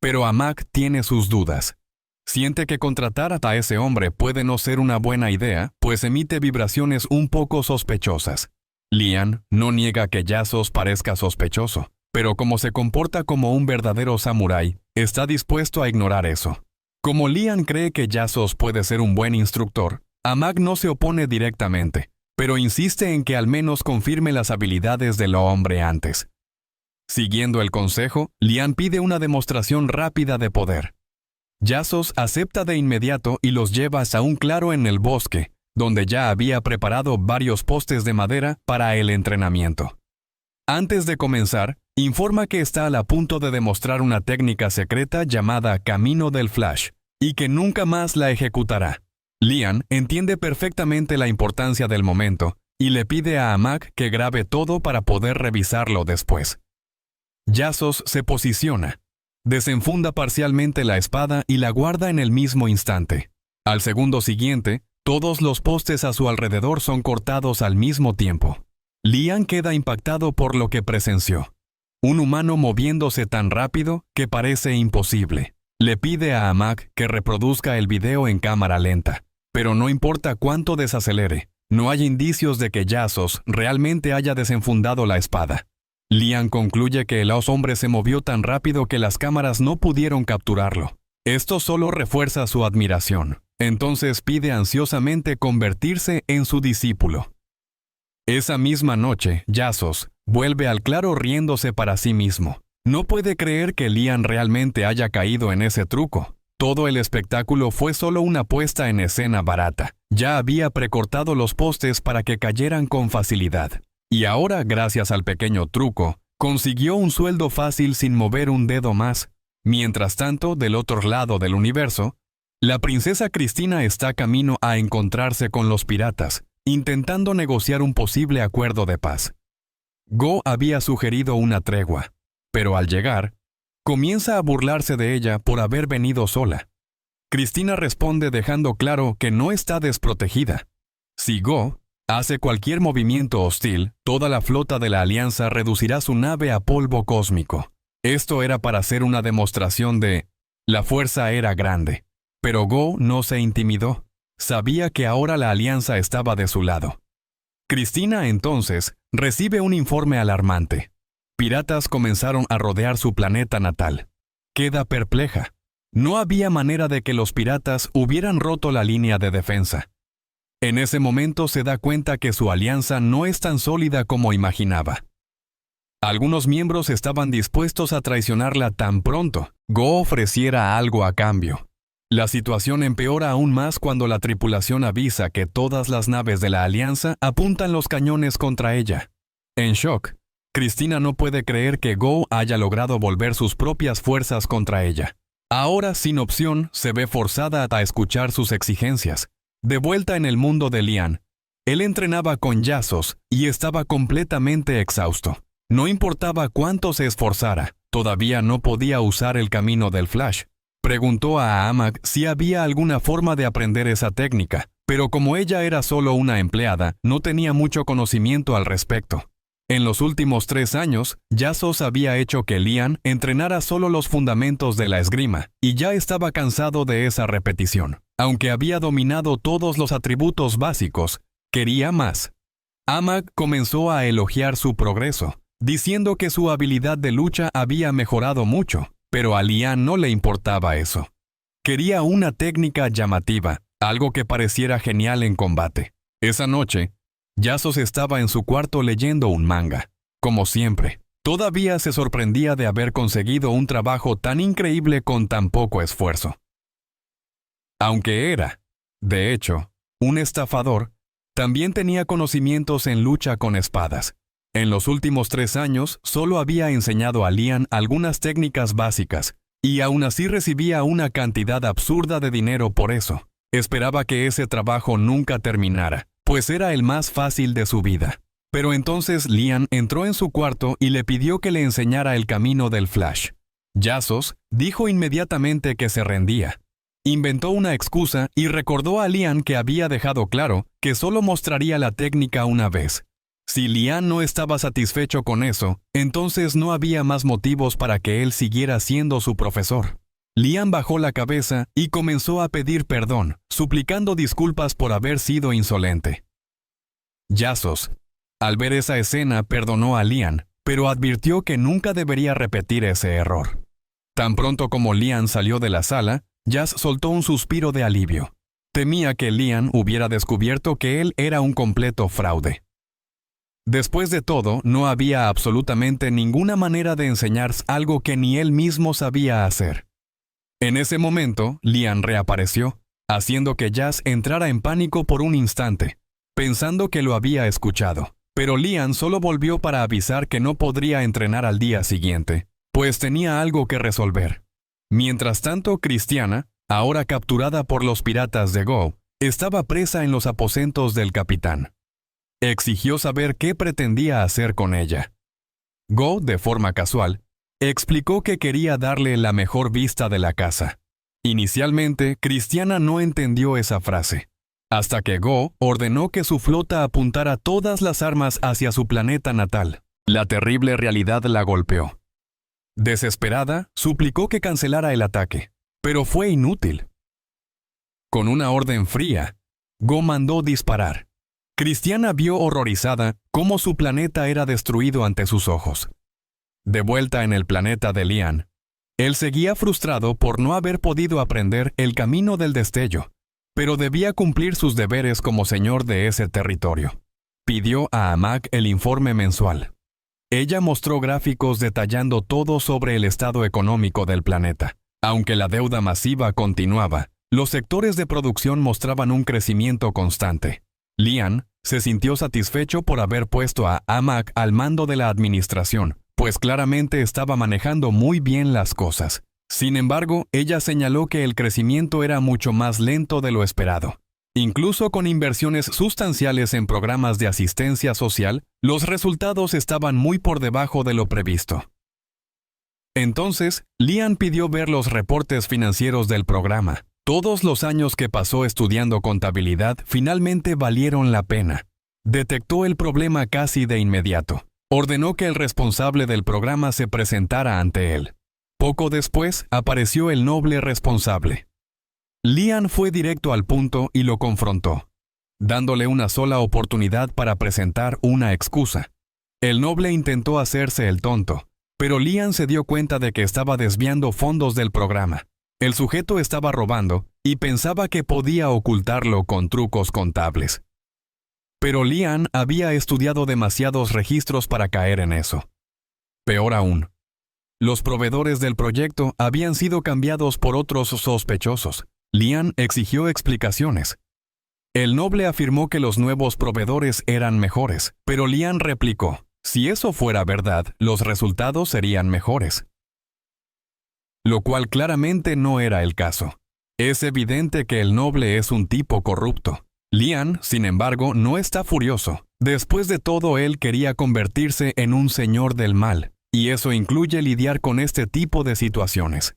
Pero Amag tiene sus dudas. Siente que contratar a ese hombre puede no ser una buena idea, pues emite vibraciones un poco sospechosas. Lian no niega que Yazos parezca sospechoso, pero como se comporta como un verdadero samurái, está dispuesto a ignorar eso. Como Lian cree que Yazos puede ser un buen instructor, Amag no se opone directamente, pero insiste en que al menos confirme las habilidades del hombre antes. Siguiendo el consejo, Lian pide una demostración rápida de poder. Yazos acepta de inmediato y los lleva hasta un claro en el bosque, donde ya había preparado varios postes de madera para el entrenamiento. Antes de comenzar, informa que está a punto de demostrar una técnica secreta llamada Camino del Flash, y que nunca más la ejecutará. Lian entiende perfectamente la importancia del momento, y le pide a Amag que grabe todo para poder revisarlo después. Yazos se posiciona. Desenfunda parcialmente la espada y la guarda en el mismo instante. Al segundo siguiente, todos los postes a su alrededor son cortados al mismo tiempo. Lian queda impactado por lo que presenció. Un humano moviéndose tan rápido que parece imposible. Le pide a Amag que reproduzca el video en cámara lenta, pero no importa cuánto desacelere, no hay indicios de que Yazos realmente haya desenfundado la espada. Lian concluye que el hombre se movió tan rápido que las cámaras no pudieron capturarlo. Esto solo refuerza su admiración. Entonces pide ansiosamente convertirse en su discípulo. Esa misma noche, Yazos vuelve al claro riéndose para sí mismo. No puede creer que Lian realmente haya caído en ese truco. Todo el espectáculo fue solo una puesta en escena barata. Ya había precortado los postes para que cayeran con facilidad. Y ahora, gracias al pequeño truco, consiguió un sueldo fácil sin mover un dedo más. Mientras tanto, del otro lado del universo, la princesa Cristina está camino a encontrarse con los piratas, intentando negociar un posible acuerdo de paz. Go había sugerido una tregua, pero al llegar, comienza a burlarse de ella por haber venido sola. Cristina responde dejando claro que no está desprotegida. Si Go hace cualquier movimiento hostil, toda la flota de la Alianza reducirá su nave a polvo cósmico. Esto era para hacer una demostración de la fuerza era grande. Pero Go no se intimidó. Sabía que ahora la Alianza estaba de su lado. Cristina entonces recibe un informe alarmante. Piratas comenzaron a rodear su planeta natal. Queda perpleja. No había manera de que los piratas hubieran roto la línea de defensa. En ese momento se da cuenta que su alianza no es tan sólida como imaginaba. Algunos miembros estaban dispuestos a traicionarla tan pronto Go ofreciera algo a cambio. La situación empeora aún más cuando la tripulación avisa que todas las naves de la Alianza apuntan los cañones contra ella. En shock, Cristina no puede creer que Go haya logrado volver sus propias fuerzas contra ella. Ahora, sin opción, se ve forzada a escuchar sus exigencias. De vuelta en el mundo de Lian, él entrenaba con Yazos y estaba completamente exhausto. No importaba cuánto se esforzara, todavía no podía usar el camino del Flash. Preguntó a Amag si había alguna forma de aprender esa técnica, Pero como ella era solo una empleada, no tenía mucho conocimiento al respecto. En los últimos 3 años, Yazos había hecho que Lian entrenara solo los fundamentos de la esgrima, y ya estaba cansado de esa repetición. Aunque había dominado todos los atributos básicos, quería más. Amak comenzó a elogiar su progreso, diciendo que su habilidad de lucha había mejorado mucho, pero a Lian no le importaba eso. Quería una técnica llamativa, algo que pareciera genial en combate. Esa noche, Yazos estaba en su cuarto leyendo un manga. Como siempre, todavía se sorprendía de haber conseguido un trabajo tan increíble con tan poco esfuerzo. Aunque era, de hecho, un estafador, también tenía conocimientos en lucha con espadas. En los últimos 3 años, solo había enseñado a Lian algunas técnicas básicas, y aún así recibía una cantidad absurda de dinero por eso. Esperaba que ese trabajo nunca terminara, pues era el más fácil de su vida. Pero entonces Lian entró en su cuarto y le pidió que le enseñara el camino del flash. Yazos dijo inmediatamente que se rendía. Inventó una excusa y recordó a Lian que había dejado claro que solo mostraría la técnica una vez. Si Lian no estaba satisfecho con eso, entonces no había más motivos para que él siguiera siendo su profesor. Lian bajó la cabeza y comenzó a pedir perdón, suplicando disculpas por haber sido insolente. Yazos, al ver esa escena, perdonó a Lian, pero advirtió que nunca debería repetir ese error. Tan pronto como Lian salió de la sala, Yaz soltó un suspiro de alivio. Temía que Lian hubiera descubierto que él era un completo fraude. Después de todo, no había absolutamente ninguna manera de enseñar algo que ni él mismo sabía hacer. En ese momento, Lian reapareció, haciendo que Yaz entrara en pánico por un instante, pensando que lo había escuchado. Pero Lian solo volvió para avisar que no podría entrenar al día siguiente, pues tenía algo que resolver. Mientras tanto, Cristiana, ahora capturada por los piratas de Go, estaba presa en los aposentos del capitán. Exigió saber qué pretendía hacer con ella. Go, de forma casual, explicó que quería darle la mejor vista de la casa. Inicialmente, Cristiana no entendió esa frase, hasta que Go ordenó que su flota apuntara todas las armas hacia su planeta natal. La terrible realidad la golpeó. Desesperada, suplicó que cancelara el ataque, pero fue inútil. Con una orden fría, Go mandó disparar. Cristiana vio horrorizada cómo su planeta era destruido ante sus ojos. De vuelta en el planeta de Lian, él seguía frustrado por no haber podido aprender el camino del destello, pero debía cumplir sus deberes como señor de ese territorio. Pidió a Amak el informe mensual. Ella mostró gráficos detallando todo sobre el estado económico del planeta. Aunque la deuda masiva continuaba, los sectores de producción mostraban un crecimiento constante. Lian se sintió satisfecho por haber puesto a Amak al mando de la administración, pues claramente estaba manejando muy bien las cosas. Sin embargo, ella señaló que el crecimiento era mucho más lento de lo esperado. Incluso con inversiones sustanciales en programas de asistencia social, los resultados estaban muy por debajo de lo previsto. Entonces, Lian pidió ver los reportes financieros del programa. Todos los años que pasó estudiando contabilidad finalmente valieron la pena. Detectó el problema casi de inmediato. Ordenó que el responsable del programa se presentara ante él. Poco después, apareció el noble responsable. Lian fue directo al punto y lo confrontó, dándole una sola oportunidad para presentar una excusa. El noble intentó hacerse el tonto, pero Lian se dio cuenta de que estaba desviando fondos del programa. El sujeto estaba robando y pensaba que podía ocultarlo con trucos contables. Pero Lian había estudiado demasiados registros para caer en eso. Peor aún, los proveedores del proyecto habían sido cambiados por otros sospechosos. Lian exigió explicaciones. El noble afirmó que los nuevos proveedores eran mejores, pero Lian replicó, si eso fuera verdad, los resultados serían mejores. Lo cual claramente no era el caso. Es evidente que el noble es un tipo corrupto. Lian, sin embargo, no está furioso. Después de todo, él quería convertirse en un señor del mal, y eso incluye lidiar con este tipo de situaciones.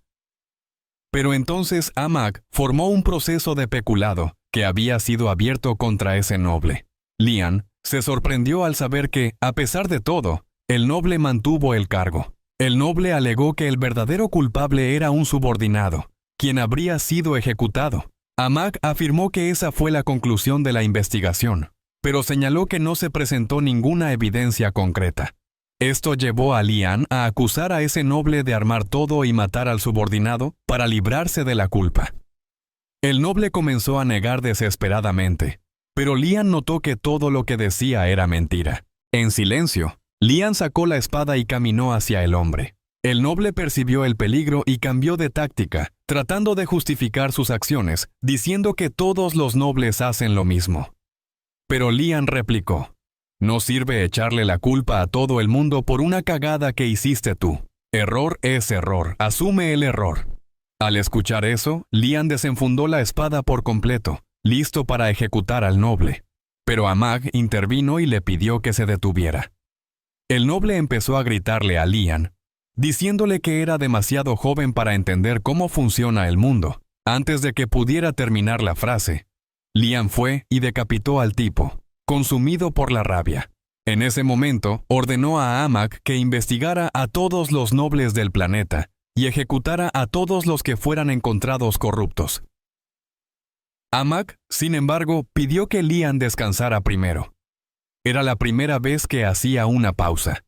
Pero entonces Amak formó un proceso de peculado, que había sido abierto contra ese noble. Lian se sorprendió al saber que, a pesar de todo, el noble mantuvo el cargo. El noble alegó que el verdadero culpable era un subordinado, quien habría sido ejecutado. Amag afirmó que esa fue la conclusión de la investigación, pero señaló que no se presentó ninguna evidencia concreta. Esto llevó a Lian a acusar a ese noble de armar todo y matar al subordinado para librarse de la culpa. El noble comenzó a negar desesperadamente, pero Lian notó que todo lo que decía era mentira. En silencio, Lian sacó la espada y caminó hacia el hombre. El noble percibió el peligro y cambió de táctica, tratando de justificar sus acciones, diciendo que todos los nobles hacen lo mismo. Pero Lian replicó: no sirve echarle la culpa a todo el mundo por una cagada que hiciste tú. Error es error, asume el error. Al escuchar eso, Lian desenfundó la espada por completo, listo para ejecutar al noble. Pero Amag intervino y le pidió que se detuviera. El noble empezó a gritarle a Lian, diciéndole que era demasiado joven para entender cómo funciona el mundo. Antes de que pudiera terminar la frase, Lian fue y decapitó al tipo, consumido por la rabia. En ese momento, ordenó a Amag que investigara a todos los nobles del planeta y ejecutara a todos los que fueran encontrados corruptos. Amag, sin embargo, pidió que Lian descansara primero. Era la primera vez que hacía una pausa.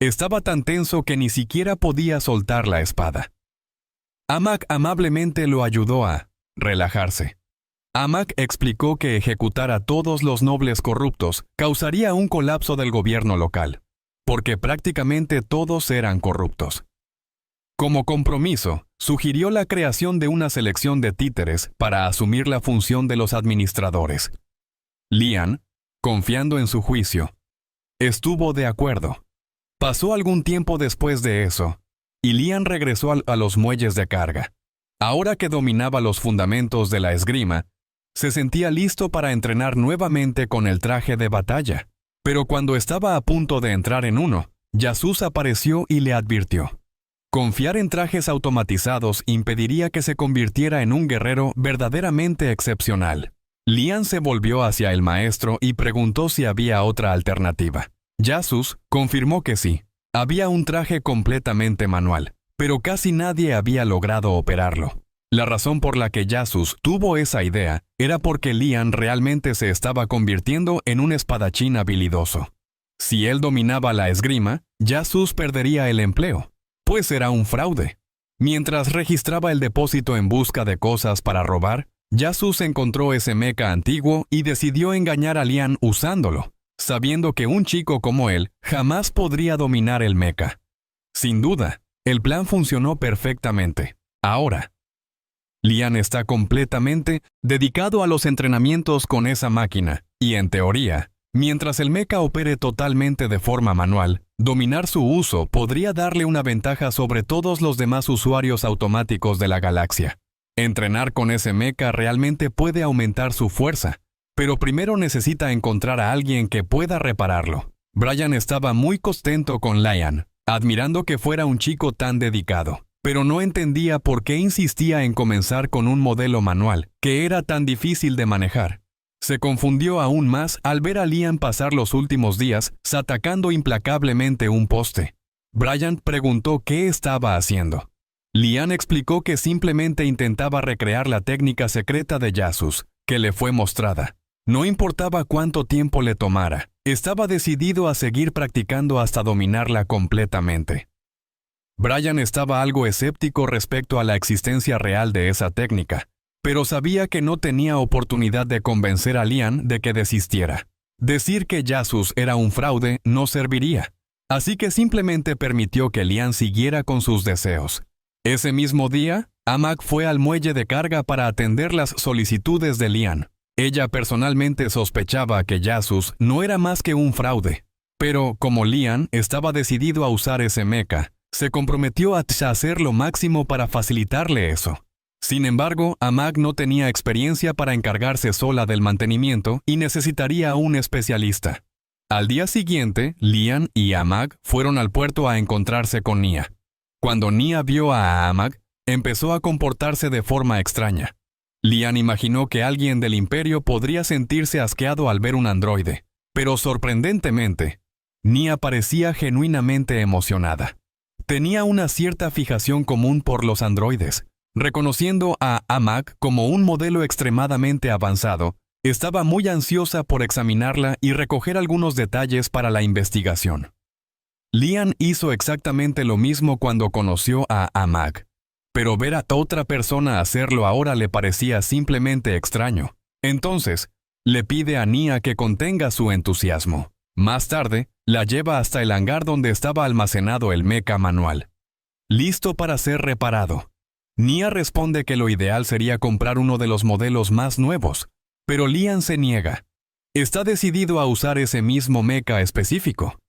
Estaba tan tenso que ni siquiera podía soltar la espada. Amag amablemente lo ayudó a relajarse. Amag explicó que ejecutar a todos los nobles corruptos causaría un colapso del gobierno local, porque prácticamente todos eran corruptos. Como compromiso, sugirió la creación de una selección de títeres para asumir la función de los administradores. Lian, confiando en su juicio, estuvo de acuerdo. Pasó algún tiempo después de eso, y Lian regresó a los muelles de carga. Ahora que dominaba los fundamentos de la esgrima, se sentía listo para entrenar nuevamente con el traje de batalla. Pero cuando estaba a punto de entrar en uno, Yasus apareció y le advirtió: confiar en trajes automatizados impediría que se convirtiera en un guerrero verdaderamente excepcional. Lian se volvió hacia el maestro y preguntó si había otra alternativa. Yasus confirmó que sí. Había un traje completamente manual, pero casi nadie había logrado operarlo. La razón por la que Yasus tuvo esa idea era porque Lian realmente se estaba convirtiendo en un espadachín habilidoso. Si él dominaba la esgrima, Yasus perdería el empleo, pues era un fraude. Mientras registraba el depósito en busca de cosas para robar, Yasus encontró ese mecha antiguo y decidió engañar a Lian usándolo, sabiendo que un chico como él jamás podría dominar el mecha. Sin duda, el plan funcionó perfectamente. Ahora, Lian está completamente dedicado a los entrenamientos con esa máquina, y en teoría, mientras el mecha opere totalmente de forma manual, dominar su uso podría darle una ventaja sobre todos los demás usuarios automáticos de la galaxia. Entrenar con ese mecha realmente puede aumentar su fuerza, pero primero necesita encontrar a alguien que pueda repararlo. Brian estaba muy contento con Lian, admirando que fuera un chico tan dedicado, pero no entendía por qué insistía en comenzar con un modelo manual, que era tan difícil de manejar. Se confundió aún más al ver a Lian pasar los últimos días atacando implacablemente un poste. Brian preguntó qué estaba haciendo. Lian explicó que simplemente intentaba recrear la técnica secreta de Yasus, que le fue mostrada. No importaba cuánto tiempo le tomara, estaba decidido a seguir practicando hasta dominarla completamente. Brian estaba algo escéptico respecto a la existencia real de esa técnica, pero sabía que no tenía oportunidad de convencer a Lian de que desistiera. Decir que Yasus era un fraude no serviría, así que simplemente permitió que Lian siguiera con sus deseos. Ese mismo día, Amag fue al muelle de carga para atender las solicitudes de Lian. Ella personalmente sospechaba que Yasus no era más que un fraude, pero como Lian estaba decidido a usar ese mecha, se comprometió a hacer lo máximo para facilitarle eso. Sin embargo, Amag no tenía experiencia para encargarse sola del mantenimiento y necesitaría a un especialista. Al día siguiente, Lian y Amag fueron al puerto a encontrarse con Nia. Cuando Nia vio a Amag, empezó a comportarse de forma extraña. Lian imaginó que alguien del Imperio podría sentirse asqueado al ver un androide, pero sorprendentemente, Nia parecía genuinamente emocionada. Tenía una cierta fijación común por los androides. Reconociendo a AMAG como un modelo extremadamente avanzado, estaba muy ansiosa por examinarla y recoger algunos detalles para la investigación. Lian hizo exactamente lo mismo cuando conoció a AMAG, pero ver a otra persona hacerlo ahora le parecía simplemente extraño. Entonces, le pide a Nia que contenga su entusiasmo. Más tarde, la lleva hasta el hangar donde estaba almacenado el mecha manual, listo para ser reparado. Nia responde que lo ideal sería comprar uno de los modelos más nuevos, pero Lian se niega. Está decidido a usar ese mismo mecha específico.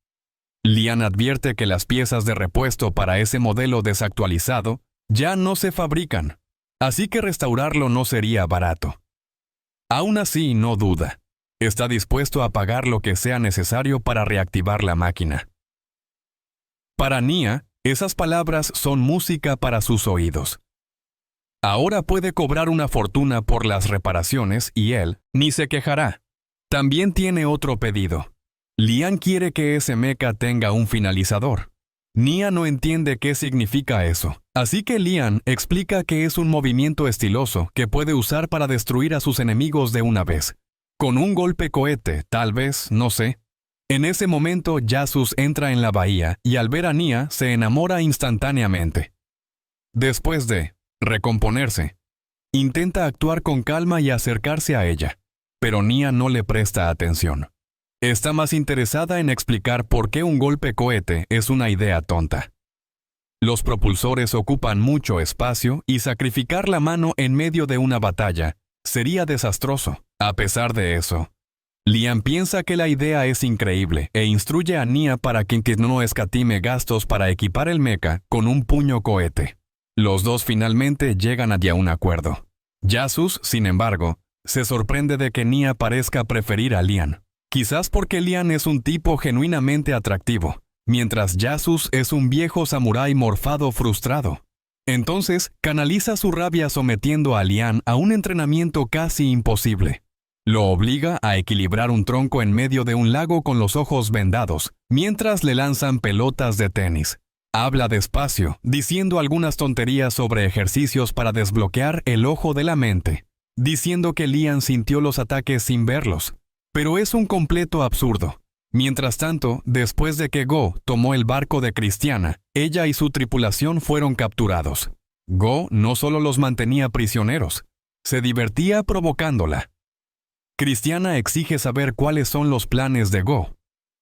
Lian advierte que las piezas de repuesto para ese modelo desactualizado ya no se fabrican, así que restaurarlo no sería barato. Aún así, no duda. Está dispuesto a pagar lo que sea necesario para reactivar la máquina. Para Nia, esas palabras son música para sus oídos. Ahora puede cobrar una fortuna por las reparaciones y él ni se quejará. También tiene otro pedido. Lian quiere que ese mecha tenga un finalizador. Nia no entiende qué significa eso, así que Lian explica que es un movimiento estiloso que puede usar para destruir a sus enemigos de una vez. Con un golpe cohete, tal vez, no sé. En ese momento, Yasus entra en la bahía y al ver a Nia se enamora instantáneamente. Después de recomponerse, intenta actuar con calma y acercarse a ella, pero Nia no le presta atención. Está más interesada en explicar por qué un golpe cohete es una idea tonta. Los propulsores ocupan mucho espacio y sacrificar la mano en medio de una batalla sería desastroso. A pesar de eso, Lian piensa que la idea es increíble e instruye a Nia para que no escatime gastos para equipar el mecha con un puño cohete. Los dos finalmente llegan a un acuerdo. Yasus, sin embargo, se sorprende de que Nia parezca preferir a Lian. Quizás porque Lian es un tipo genuinamente atractivo, mientras Yasus es un viejo samurái morfado frustrado. Entonces, canaliza su rabia sometiendo a Lian a un entrenamiento casi imposible. Lo obliga a equilibrar un tronco en medio de un lago con los ojos vendados, mientras le lanzan pelotas de tenis. Habla despacio, diciendo algunas tonterías sobre ejercicios para desbloquear el ojo de la mente, diciendo que Lian sintió los ataques sin verlos. Pero es un completo absurdo. Mientras tanto, después de que Go tomó el barco de Cristiana, ella y su tripulación fueron capturados. Go no solo los mantenía prisioneros, se divertía provocándola. Cristiana exige saber cuáles son los planes de Go,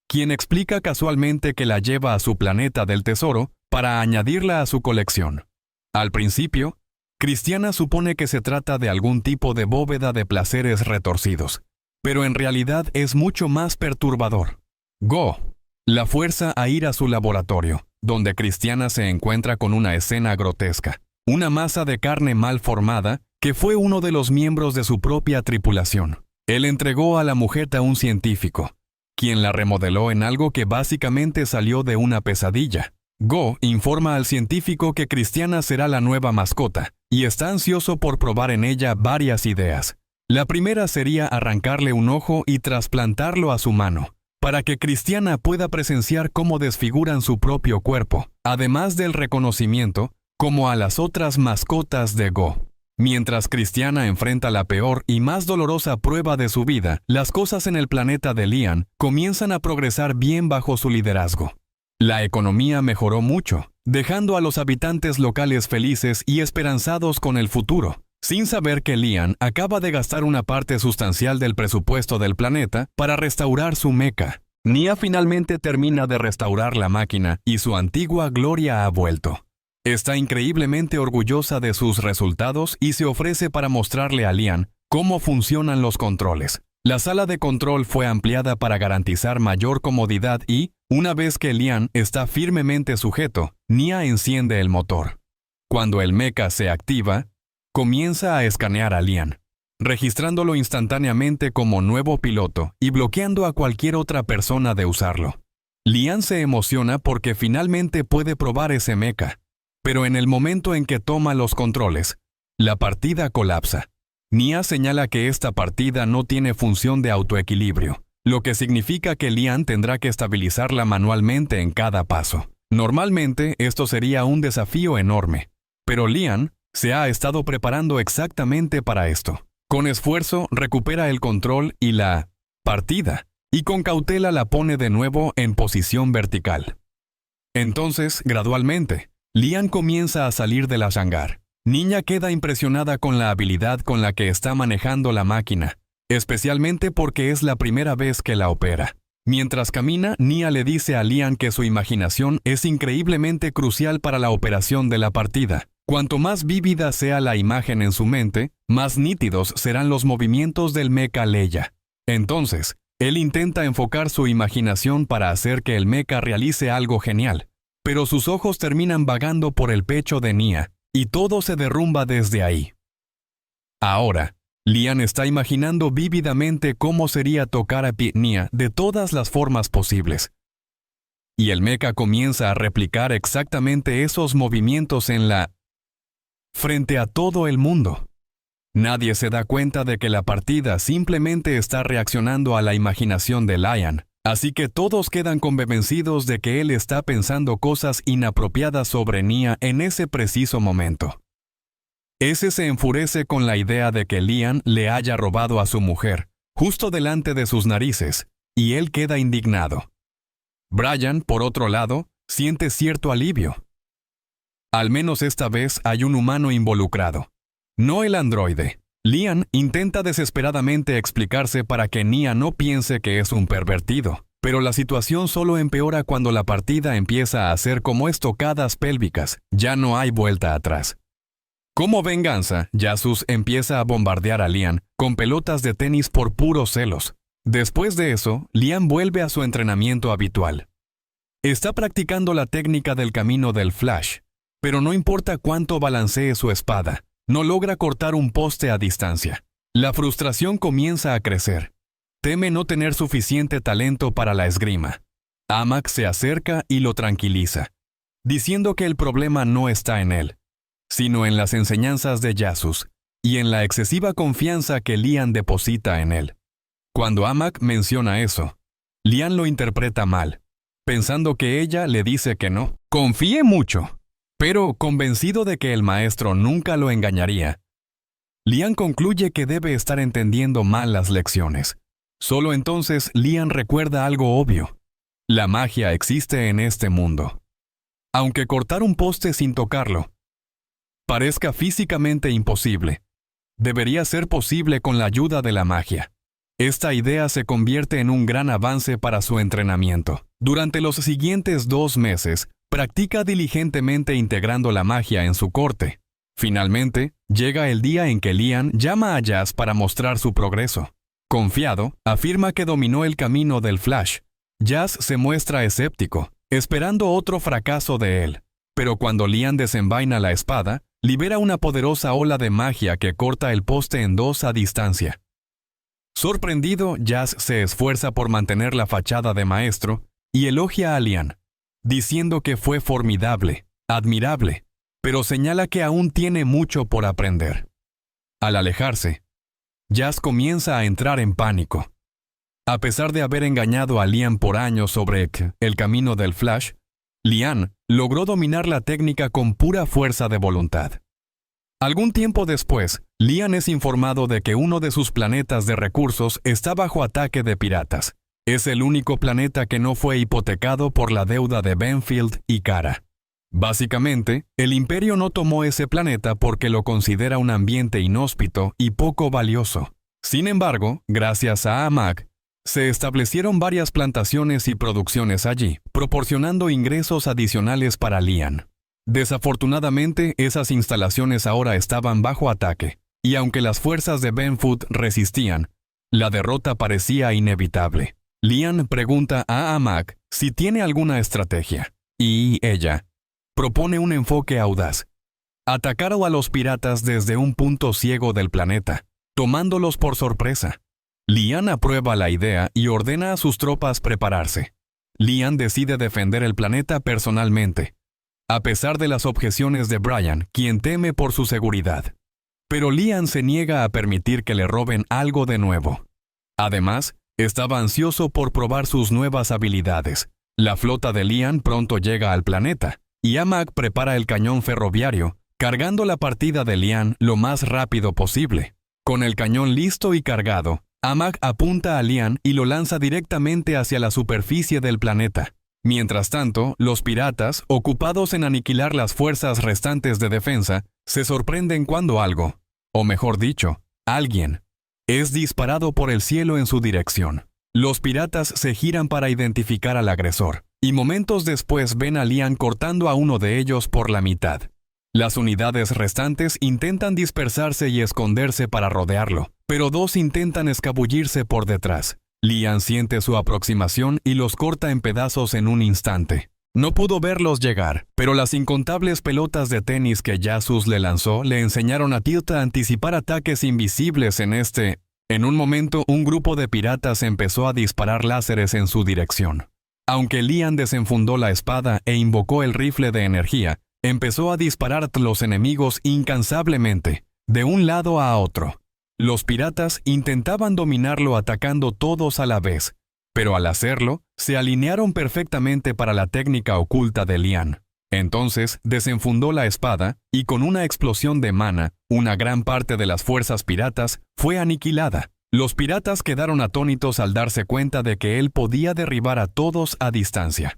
quien explica casualmente que la lleva a su planeta del tesoro para añadirla a su colección. Al principio, Cristiana supone que se trata de algún tipo de bóveda de placeres retorcidos, pero en realidad es mucho más perturbador. Go la fuerza a ir a su laboratorio, donde Cristiana se encuentra con una escena grotesca, una masa de carne mal formada que fue uno de los miembros de su propia tripulación. Él entregó a la mujer a un científico, quien la remodeló en algo que básicamente salió de una pesadilla. Go informa al científico que Cristiana será la nueva mascota, y está ansioso por probar en ella varias ideas. La primera sería arrancarle un ojo y trasplantarlo a su mano, para que Cristiana pueda presenciar cómo desfiguran su propio cuerpo, además del reconocimiento, como a las otras mascotas de Go. Mientras Cristiana enfrenta la peor y más dolorosa prueba de su vida, las cosas en el planeta de Lian comienzan a progresar bien bajo su liderazgo. La economía mejoró mucho, dejando a los habitantes locales felices y esperanzados con el futuro, sin saber que Lian acaba de gastar una parte sustancial del presupuesto del planeta para restaurar su mecha. Nia finalmente termina de restaurar la máquina y su antigua gloria ha vuelto. Está increíblemente orgullosa de sus resultados y se ofrece para mostrarle a Lian cómo funcionan los controles. La sala de control fue ampliada para garantizar mayor comodidad y, una vez que Lian está firmemente sujeto, Nia enciende el motor. Cuando el mecha se activa, comienza a escanear a Lian, registrándolo instantáneamente como nuevo piloto y bloqueando a cualquier otra persona de usarlo. Lian se emociona porque finalmente puede probar ese mecha, pero en el momento en que toma los controles, la partida colapsa. Nia señala que esta partida no tiene función de autoequilibrio, lo que significa que Lian tendrá que estabilizarla manualmente en cada paso. Normalmente, esto sería un desafío enorme, pero Lian se ha estado preparando exactamente para esto. Con esfuerzo, recupera el control y la partida, y con cautela la pone de nuevo en posición vertical. Entonces, gradualmente, Lian comienza a salir del hangar. Niña queda impresionada con la habilidad con la que está manejando la máquina, especialmente porque es la primera vez que la opera. Mientras camina, Nia le dice a Lian que su imaginación es increíblemente crucial para la operación de la partida. Cuanto más vívida sea la imagen en su mente, más nítidos serán los movimientos del mecha Leia. Entonces, él intenta enfocar su imaginación para hacer que el mecha realice algo genial, pero sus ojos terminan vagando por el pecho de Nia, y todo se derrumba desde ahí. Ahora, Lian está imaginando vívidamente cómo sería tocar a Nia de todas las formas posibles. Y el mecha comienza a replicar exactamente esos movimientos frente a todo el mundo. Nadie se da cuenta de que la partida simplemente está reaccionando a la imaginación de Lian, así que todos quedan convencidos de que él está pensando cosas inapropiadas sobre Nia en ese preciso momento. Ese se enfurece con la idea de que Lian le haya robado a su mujer, justo delante de sus narices, y él queda indignado. Brian, por otro lado, siente cierto alivio. Al menos esta vez hay un humano involucrado, no el androide. Lian intenta desesperadamente explicarse para que Nia no piense que es un pervertido, pero la situación solo empeora cuando la partida empieza a hacer como estocadas pélvicas, ya no hay vuelta atrás. Como venganza, Yasus empieza a bombardear a Lian con pelotas de tenis por puros celos. Después de eso, Lian vuelve a su entrenamiento habitual. Está practicando la técnica del camino del flash, pero no importa cuánto balancee su espada, no logra cortar un poste a distancia. La frustración comienza a crecer. Teme no tener suficiente talento para la esgrima. Amak se acerca y lo tranquiliza, diciendo que el problema no está en él, sino en las enseñanzas de Yasus y en la excesiva confianza que Lian deposita en él. Cuando Amak menciona eso, Lian lo interpreta mal, pensando que ella le dice que no. Confíe mucho, pero convencido de que el maestro nunca lo engañaría. Lian concluye que debe estar entendiendo mal las lecciones. Solo entonces Lian recuerda algo obvio. La magia existe en este mundo. Aunque cortar un poste sin tocarlo parezca físicamente imposible, debería ser posible con la ayuda de la magia. Esta idea se convierte en un gran avance para su entrenamiento. Durante los siguientes 2 meses, practica diligentemente integrando la magia en su corte. Finalmente, llega el día en que Lian llama a Jazz para mostrar su progreso. Confiado, afirma que dominó el camino del flash. Jazz se muestra escéptico, esperando otro fracaso de él. Pero cuando Lian desenvaina la espada, libera una poderosa ola de magia que corta el poste en 2 a distancia. Sorprendido, Jazz se esfuerza por mantener la fachada de maestro y elogia a Lian, diciendo que fue formidable, admirable, pero señala que aún tiene mucho por aprender. Al alejarse, Jazz comienza a entrar en pánico. A pesar de haber engañado a Lian por años sobre el camino del flash, Lian logró dominar la técnica con pura fuerza de voluntad. Algún tiempo después, Lian es informado de que uno de sus planetas de recursos está bajo ataque de piratas. Es el único planeta que no fue hipotecado por la deuda de Benfield y Cara. Básicamente, el Imperio no tomó ese planeta porque lo considera un ambiente inhóspito y poco valioso. Sin embargo, gracias a Amak, se establecieron varias plantaciones y producciones allí, proporcionando ingresos adicionales para Lian. Desafortunadamente, esas instalaciones ahora estaban bajo ataque, y aunque las fuerzas de Benfoot resistían, la derrota parecía inevitable. Lian pregunta a Amak si tiene alguna estrategia, y ella propone un enfoque audaz: atacar a los piratas desde un punto ciego del planeta, tomándolos por sorpresa. Lian aprueba la idea y ordena a sus tropas prepararse. Lian decide defender el planeta personalmente, a pesar de las objeciones de Brian, quien teme por su seguridad. Pero Lian se niega a permitir que le roben algo de nuevo. Además, estaba ansioso por probar sus nuevas habilidades. La flota de Lian pronto llega al planeta, y Amak prepara el cañón ferroviario, cargando la partida de Lian lo más rápido posible. Con el cañón listo y cargado, Amak apunta a Lian y lo lanza directamente hacia la superficie del planeta. Mientras tanto, los piratas, ocupados en aniquilar las fuerzas restantes de defensa, se sorprenden cuando algo, o mejor dicho, alguien, es disparado por el cielo en su dirección. Los piratas se giran para identificar al agresor, y momentos después ven a Lian cortando a uno de ellos por la mitad. Las unidades restantes intentan dispersarse y esconderse para rodearlo, pero dos intentan escabullirse por detrás. Lian siente su aproximación y los corta en pedazos en un instante. No pudo verlos llegar, pero las incontables pelotas de tenis que Yasus le lanzó le enseñaron a Tilt a anticipar ataques invisibles En un momento, un grupo de piratas empezó a disparar láseres en su dirección. Aunque Lian desenfundó la espada e invocó el rifle de energía, empezó a disparar a los enemigos incansablemente, de un lado a otro. Los piratas intentaban dominarlo atacando todos a la vez, pero al hacerlo, se alinearon perfectamente para la técnica oculta de Lian. Entonces, desenfundó la espada, y con una explosión de mana, una gran parte de las fuerzas piratas fue aniquilada. Los piratas quedaron atónitos al darse cuenta de que él podía derribar a todos a distancia.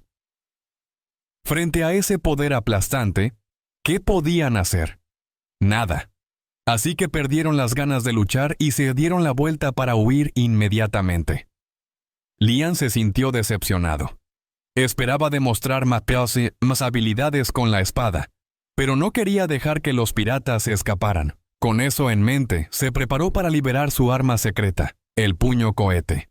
Frente a ese poder aplastante, ¿qué podían hacer? Nada. Así que perdieron las ganas de luchar y se dieron la vuelta para huir inmediatamente. Lian se sintió decepcionado. Esperaba demostrar más habilidades con la espada, pero no quería dejar que los piratas escaparan. Con eso en mente, se preparó para liberar su arma secreta, el puño cohete.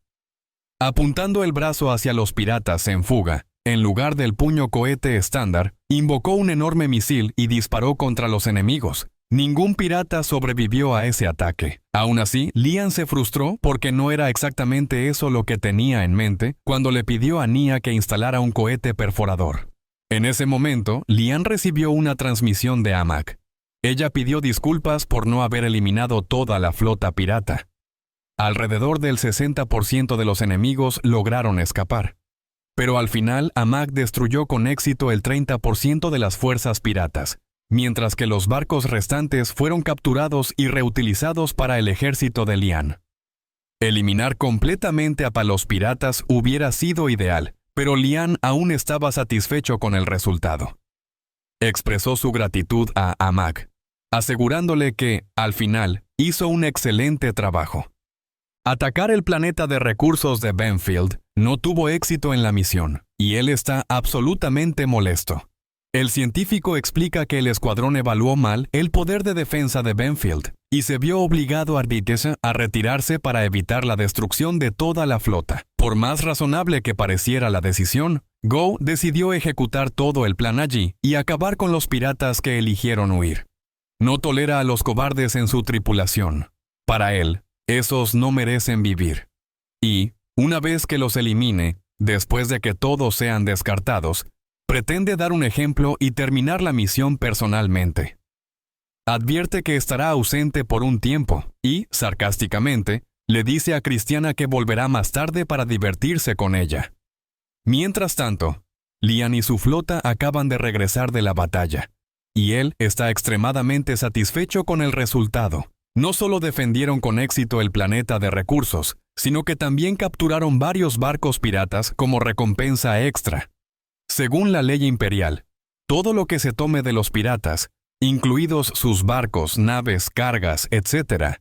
Apuntando el brazo hacia los piratas en fuga, en lugar del puño cohete estándar, invocó un enorme misil y disparó contra los enemigos. Ningún pirata sobrevivió a ese ataque. Aún así, Lian se frustró porque no era exactamente eso lo que tenía en mente cuando le pidió a Nia que instalara un cohete perforador. En ese momento, Lian recibió una transmisión de Amak. Ella pidió disculpas por no haber eliminado toda la flota pirata. Alrededor del 60% de los enemigos lograron escapar. Pero al final, Amak destruyó con éxito el 30% de las fuerzas piratas, mientras que los barcos restantes fueron capturados y reutilizados para el ejército de Lian. Eliminar completamente a los piratas hubiera sido ideal, pero Lian aún estaba satisfecho con el resultado. Expresó su gratitud a Amak, asegurándole que, al final, hizo un excelente trabajo. Atacar el planeta de recursos de Benfield no tuvo éxito en la misión, y él está absolutamente molesto. El científico explica que el escuadrón evaluó mal el poder de defensa de Benfield y se vio obligado a retirarse para evitar la destrucción de toda la flota. Por más razonable que pareciera la decisión, Go decidió ejecutar todo el plan allí y acabar con los piratas que eligieron huir. No tolera a los cobardes en su tripulación. Para él, esos no merecen vivir. Y, una vez que los elimine, después de que todos sean descartados, pretende dar un ejemplo y terminar la misión personalmente. Advierte que estará ausente por un tiempo y, sarcásticamente, le dice a Cristiana que volverá más tarde para divertirse con ella. Mientras tanto, Lian y su flota acaban de regresar de la batalla, y él está extremadamente satisfecho con el resultado. No solo defendieron con éxito el planeta de recursos, sino que también capturaron varios barcos piratas como recompensa extra. Según la ley imperial, todo lo que se tome de los piratas, incluidos sus barcos, naves, cargas, etc.,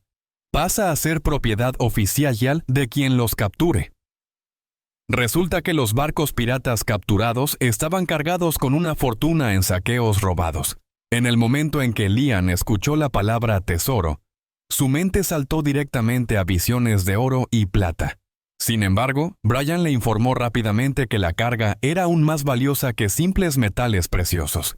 pasa a ser propiedad oficial de quien los capture. Resulta que los barcos piratas capturados estaban cargados con una fortuna en saqueos robados. En el momento en que Lian escuchó la palabra tesoro, su mente saltó directamente a visiones de oro y plata. Sin embargo, Brian le informó rápidamente que la carga era aún más valiosa que simples metales preciosos.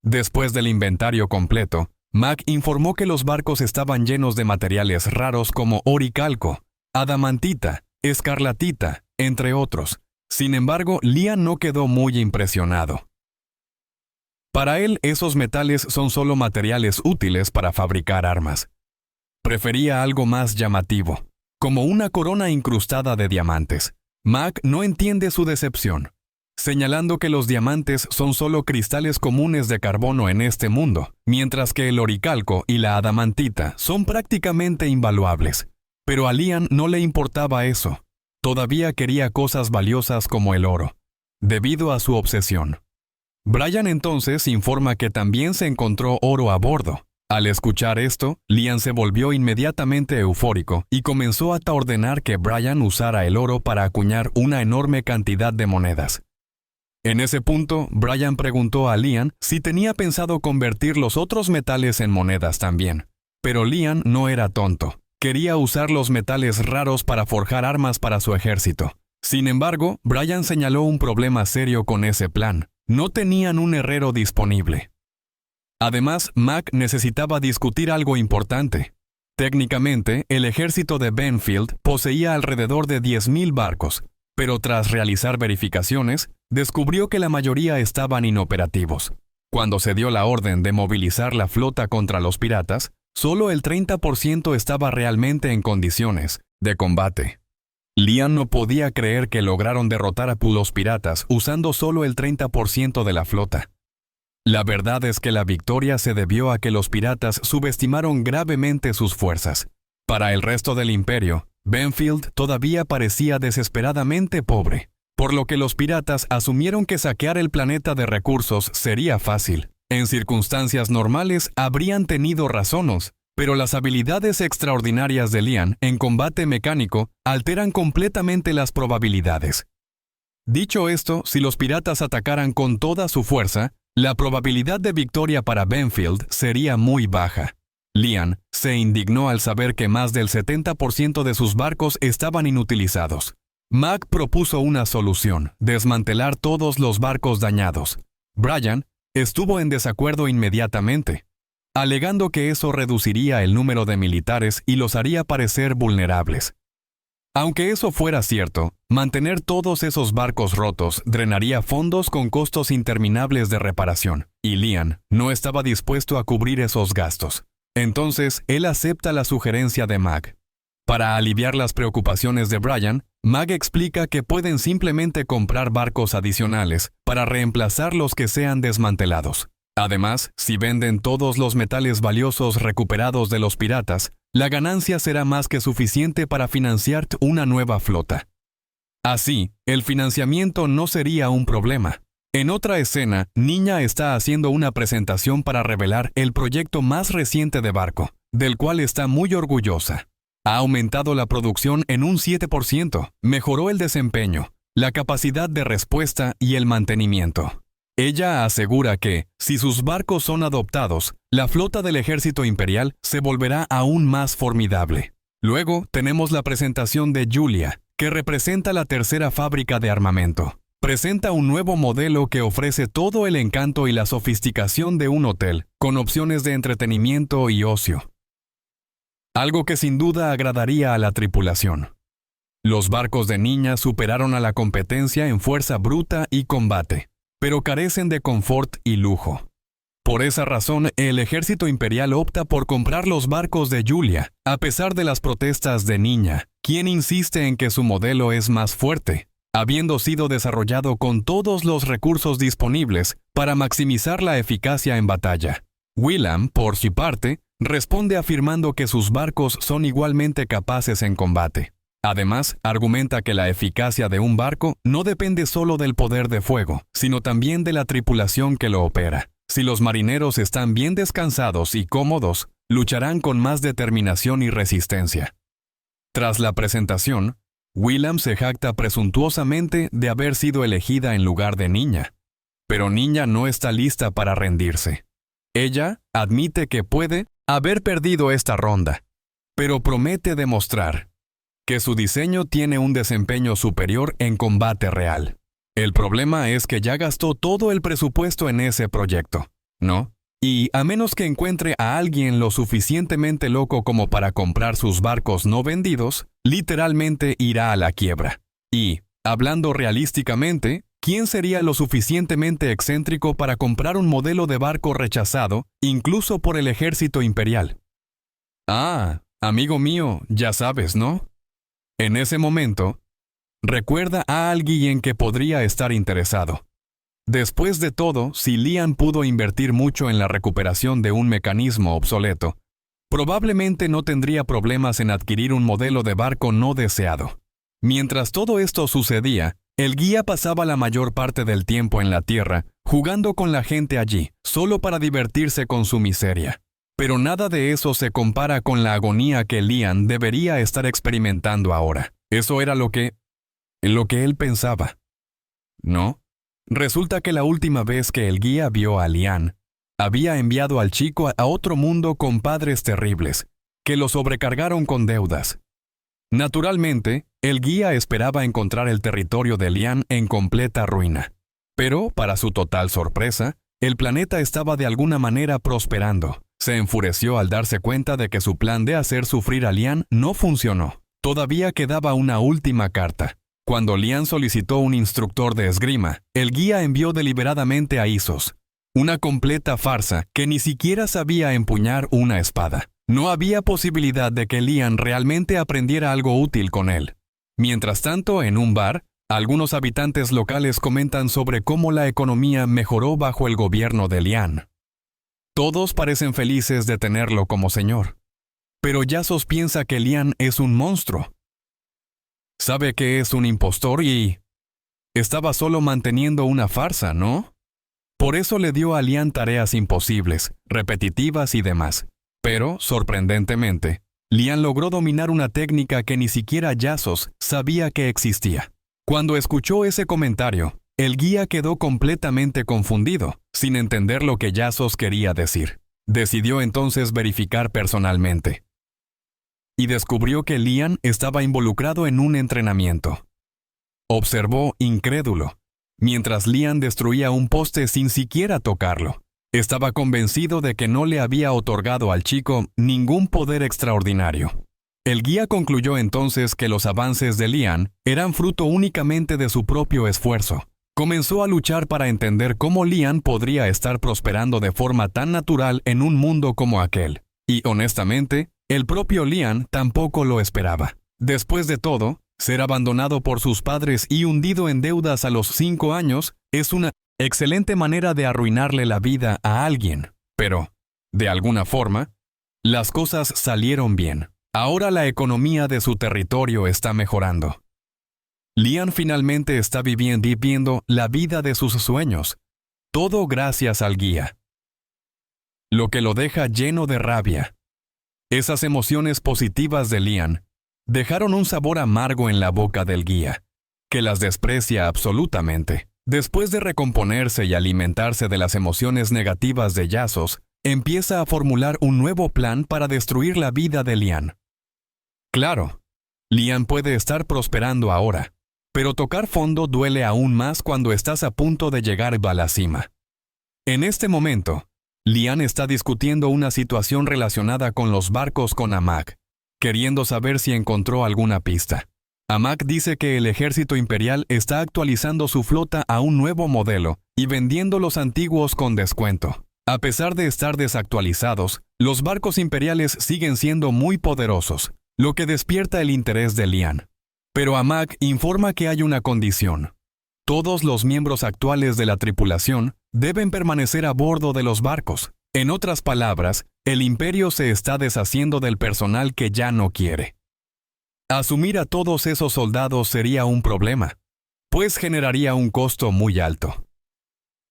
Después del inventario completo, Mac informó que los barcos estaban llenos de materiales raros como oricalco, adamantita, escarlatita, entre otros. Sin embargo, Lian no quedó muy impresionado. Para él, esos metales son solo materiales útiles para fabricar armas. Prefería algo más llamativo, como una corona incrustada de diamantes. Mac no entiende su decepción, señalando que los diamantes son solo cristales comunes de carbono en este mundo, mientras que el oricalco y la adamantita son prácticamente invaluables. Pero a Liam no le importaba eso. Todavía quería cosas valiosas como el oro, debido a su obsesión. Brian entonces informa que también se encontró oro a bordo. Al escuchar esto, Liam se volvió inmediatamente eufórico y comenzó a ordenar que Brian usara el oro para acuñar una enorme cantidad de monedas. En ese punto, Brian preguntó a Liam si tenía pensado convertir los otros metales en monedas también. Pero Liam no era tonto. Quería usar los metales raros para forjar armas para su ejército. Sin embargo, Brian señaló un problema serio con ese plan. No tenían un herrero disponible. Además, Mac necesitaba discutir algo importante. Técnicamente, el ejército de Benfield poseía alrededor de 10,000 barcos, pero tras realizar verificaciones, descubrió que la mayoría estaban inoperativos. Cuando se dio la orden de movilizar la flota contra los piratas, solo el 30% estaba realmente en condiciones de combate. Liam no podía creer que lograron derrotar a los piratas usando solo el 30% de la flota. La verdad es que la victoria se debió a que los piratas subestimaron gravemente sus fuerzas. Para el resto del imperio, Benfield todavía parecía desesperadamente pobre, por lo que los piratas asumieron que saquear el planeta de recursos sería fácil. En circunstancias normales habrían tenido razones, pero las habilidades extraordinarias de Liam en combate mecánico alteran completamente las probabilidades. Dicho esto, si los piratas atacaran con toda su fuerza, la probabilidad de victoria para Benfield sería muy baja. Liam se indignó al saber que más del 70% de sus barcos estaban inutilizados. Mac propuso una solución: desmantelar todos los barcos dañados. Brian estuvo en desacuerdo inmediatamente, alegando que eso reduciría el número de militares y los haría parecer vulnerables. Aunque eso fuera cierto, mantener todos esos barcos rotos drenaría fondos con costos interminables de reparación, y Liam no estaba dispuesto a cubrir esos gastos. Entonces, él acepta la sugerencia de Mac. Para aliviar las preocupaciones de Brian, Mac explica que pueden simplemente comprar barcos adicionales para reemplazar los que sean desmantelados. Además, si venden todos los metales valiosos recuperados de los piratas, la ganancia será más que suficiente para financiar una nueva flota. Así, el financiamiento no sería un problema. En otra escena, Niña está haciendo una presentación para revelar el proyecto más reciente de barco, del cual está muy orgullosa. Ha aumentado la producción en un 7%, mejoró el desempeño, la capacidad de respuesta y el mantenimiento. Ella asegura que, si sus barcos son adoptados, la flota del ejército imperial se volverá aún más formidable. Luego tenemos la presentación de Julia, que representa la tercera fábrica de armamento. Presenta un nuevo modelo que ofrece todo el encanto y la sofisticación de un hotel, con opciones de entretenimiento y ocio. Algo que sin duda agradaría a la tripulación. Los barcos de Niña superaron a la competencia en fuerza bruta y combate, pero carecen de confort y lujo. Por esa razón, el ejército imperial opta por comprar los barcos de Julia, a pesar de las protestas de Niña, quien insiste en que su modelo es más fuerte, habiendo sido desarrollado con todos los recursos disponibles para maximizar la eficacia en batalla. William, por su parte, responde afirmando que sus barcos son igualmente capaces en combate. Además, argumenta que la eficacia de un barco no depende solo del poder de fuego, sino también de la tripulación que lo opera. Si los marineros están bien descansados y cómodos, lucharán con más determinación y resistencia. Tras la presentación, William se jacta presuntuosamente de haber sido elegida en lugar de Niña. Pero Niña no está lista para rendirse. Ella admite que puede haber perdido esta ronda, pero promete demostrar que su diseño tiene un desempeño superior en combate real. El problema es que ya gastó todo el presupuesto en ese proyecto, ¿no? Y a menos que encuentre a alguien lo suficientemente loco como para comprar sus barcos no vendidos, literalmente irá a la quiebra. Y, hablando realísticamente, ¿Quién sería lo suficientemente excéntrico para comprar un modelo de barco rechazado, incluso por el ejército imperial? Ah, amigo mío, ya sabes, ¿no? En ese momento, recuerda a alguien que podría estar interesado. Después de todo, si Lian pudo invertir mucho en la recuperación de un mecanismo obsoleto, probablemente no tendría problemas en adquirir un modelo de barco no deseado. Mientras todo esto sucedía, el guía pasaba la mayor parte del tiempo en la Tierra, jugando con la gente allí, solo para divertirse con su miseria. Pero nada de eso se compara con la agonía que Lian debería estar experimentando ahora. Eso era lo que él pensaba. ¿No? Resulta que la última vez que el guía vio a Lian, había enviado al chico a otro mundo con padres terribles, que lo sobrecargaron con deudas. Naturalmente, el guía esperaba encontrar el territorio de Lian en completa ruina. Pero, para su total sorpresa, el planeta estaba de alguna manera prosperando. Se enfureció al darse cuenta de que su plan de hacer sufrir a Lian no funcionó. Todavía quedaba una última carta. Cuando Lian solicitó un instructor de esgrima, el guía envió deliberadamente a Isos. Una completa farsa que ni siquiera sabía empuñar una espada. No había posibilidad de que Lian realmente aprendiera algo útil con él. Mientras tanto, en un bar, algunos habitantes locales comentan sobre cómo la economía mejoró bajo el gobierno de Lian. Todos parecen felices de tenerlo como señor. Pero Yasos piensa que Lian es un monstruo. Sabe que es un impostor y estaba solo manteniendo una farsa, ¿no? Por eso le dio a Lian tareas imposibles, repetitivas y demás. Pero, sorprendentemente, Lian logró dominar una técnica que ni siquiera Yasos sabía que existía. Cuando escuchó ese comentario, el guía quedó completamente confundido, sin entender lo que Yasos quería decir. Decidió entonces verificar personalmente. Y descubrió que Lian estaba involucrado en un entrenamiento. Observó incrédulo, mientras Lian destruía un poste sin siquiera tocarlo. Estaba convencido de que no le había otorgado al chico ningún poder extraordinario. El guía concluyó entonces que los avances de Lian eran fruto únicamente de su propio esfuerzo. Comenzó a luchar para entender cómo Lian podría estar prosperando de forma tan natural en un mundo como aquel. Y, honestamente, el propio Lian tampoco lo esperaba. Después de todo, ser abandonado por sus padres y hundido en deudas a los 5 años es una excelente manera de arruinarle la vida a alguien. Pero, de alguna forma, las cosas salieron bien. Ahora la economía de su territorio está mejorando. Lian finalmente está viviendo la vida de sus sueños. Todo gracias al guía. Lo que lo deja lleno de rabia. Esas emociones positivas de Lian dejaron un sabor amargo en la boca del guía, que las desprecia absolutamente. Después de recomponerse y alimentarse de las emociones negativas de Yasos, empieza a formular un nuevo plan para destruir la vida de Lian. Claro, Lian puede estar prosperando ahora, pero tocar fondo duele aún más cuando estás a punto de llegar a la cima. En este momento, Lian está discutiendo una situación relacionada con los barcos con Amak, queriendo saber si encontró alguna pista. Amak dice que el ejército imperial está actualizando su flota a un nuevo modelo y vendiendo los antiguos con descuento. A pesar de estar desactualizados, los barcos imperiales siguen siendo muy poderosos, lo que despierta el interés de Lian. Pero Amak informa que hay una condición. Todos los miembros actuales de la tripulación deben permanecer a bordo de los barcos. En otras palabras, el imperio se está deshaciendo del personal que ya no quiere. Asumir a todos esos soldados sería un problema, pues generaría un costo muy alto.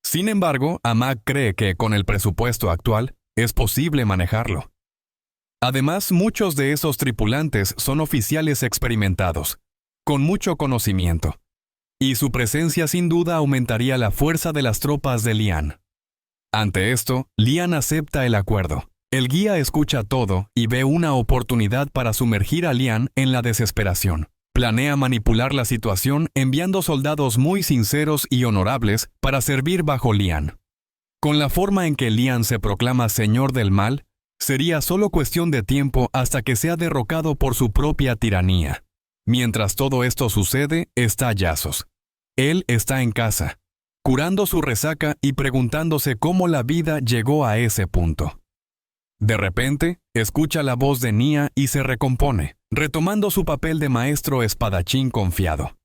Sin embargo, Amak cree que con el presupuesto actual es posible manejarlo. Además, muchos de esos tripulantes son oficiales experimentados, con mucho conocimiento, y su presencia sin duda aumentaría la fuerza de las tropas de Lian. Ante esto, Lian acepta el acuerdo. El guía escucha todo y ve una oportunidad para sumergir a Lian en la desesperación. Planea manipular la situación enviando soldados muy sinceros y honorables para servir bajo Lian. Con la forma en que Lian se proclama señor del mal, sería solo cuestión de tiempo hasta que sea derrocado por su propia tiranía. Mientras todo esto sucede, está Yasos. Él está en casa, curando su resaca y preguntándose cómo la vida llegó a ese punto. De repente, escucha la voz de Nia y se recompone, retomando su papel de maestro espadachín confiado.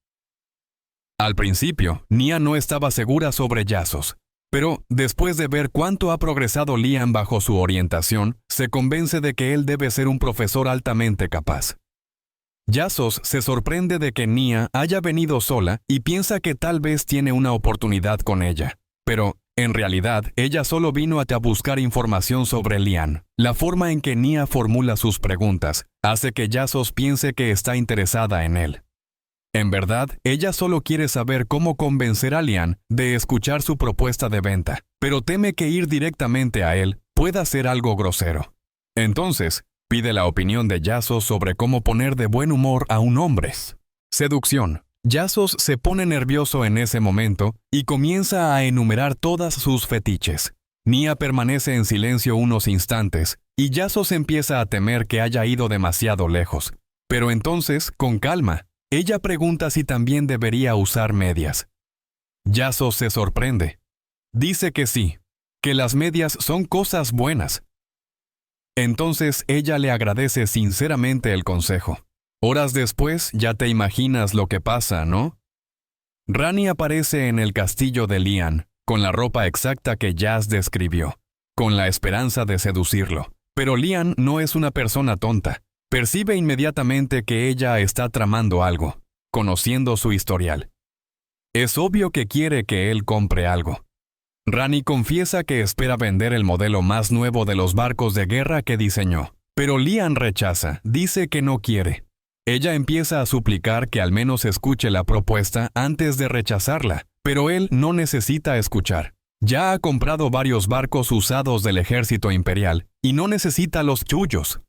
Al principio, Nia no estaba segura sobre Yazos, pero después de ver cuánto ha progresado Lian bajo su orientación, se convence de que él debe ser un profesor altamente capaz. Yazos se sorprende de que Nia haya venido sola y piensa que tal vez tiene una oportunidad con ella. Pero, en realidad, ella solo vino a buscar información sobre Lian. La forma en que Nia formula sus preguntas hace que Yazos piense que está interesada en él. En verdad, ella solo quiere saber cómo convencer a Lian de escuchar su propuesta de venta, pero teme que ir directamente a él pueda ser algo grosero. Entonces, pide la opinión de Yazos sobre cómo poner de buen humor a un hombre. Seducción. Yazos se pone nervioso en ese momento y comienza a enumerar todas sus fetiches. Nia permanece en silencio unos instantes y Yazos empieza a temer que haya ido demasiado lejos. Pero entonces, con calma, ella pregunta si también debería usar medias. Yazos se sorprende. Dice que sí, que las medias son cosas buenas. Entonces ella le agradece sinceramente el consejo. Horas después ya te imaginas lo que pasa, ¿no? Rani aparece en el castillo de Lian, con la ropa exacta que Yaz describió, con la esperanza de seducirlo. Pero Lian no es una persona tonta. Percibe inmediatamente que ella está tramando algo, conociendo su historial. Es obvio que quiere que él compre algo. Rani confiesa que espera vender el modelo más nuevo de los barcos de guerra que diseñó, pero Lian rechaza, dice que no quiere. Ella empieza a suplicar que al menos escuche la propuesta antes de rechazarla, pero él no necesita escuchar. Ya ha comprado varios barcos usados del ejército imperial y no necesita los suyos.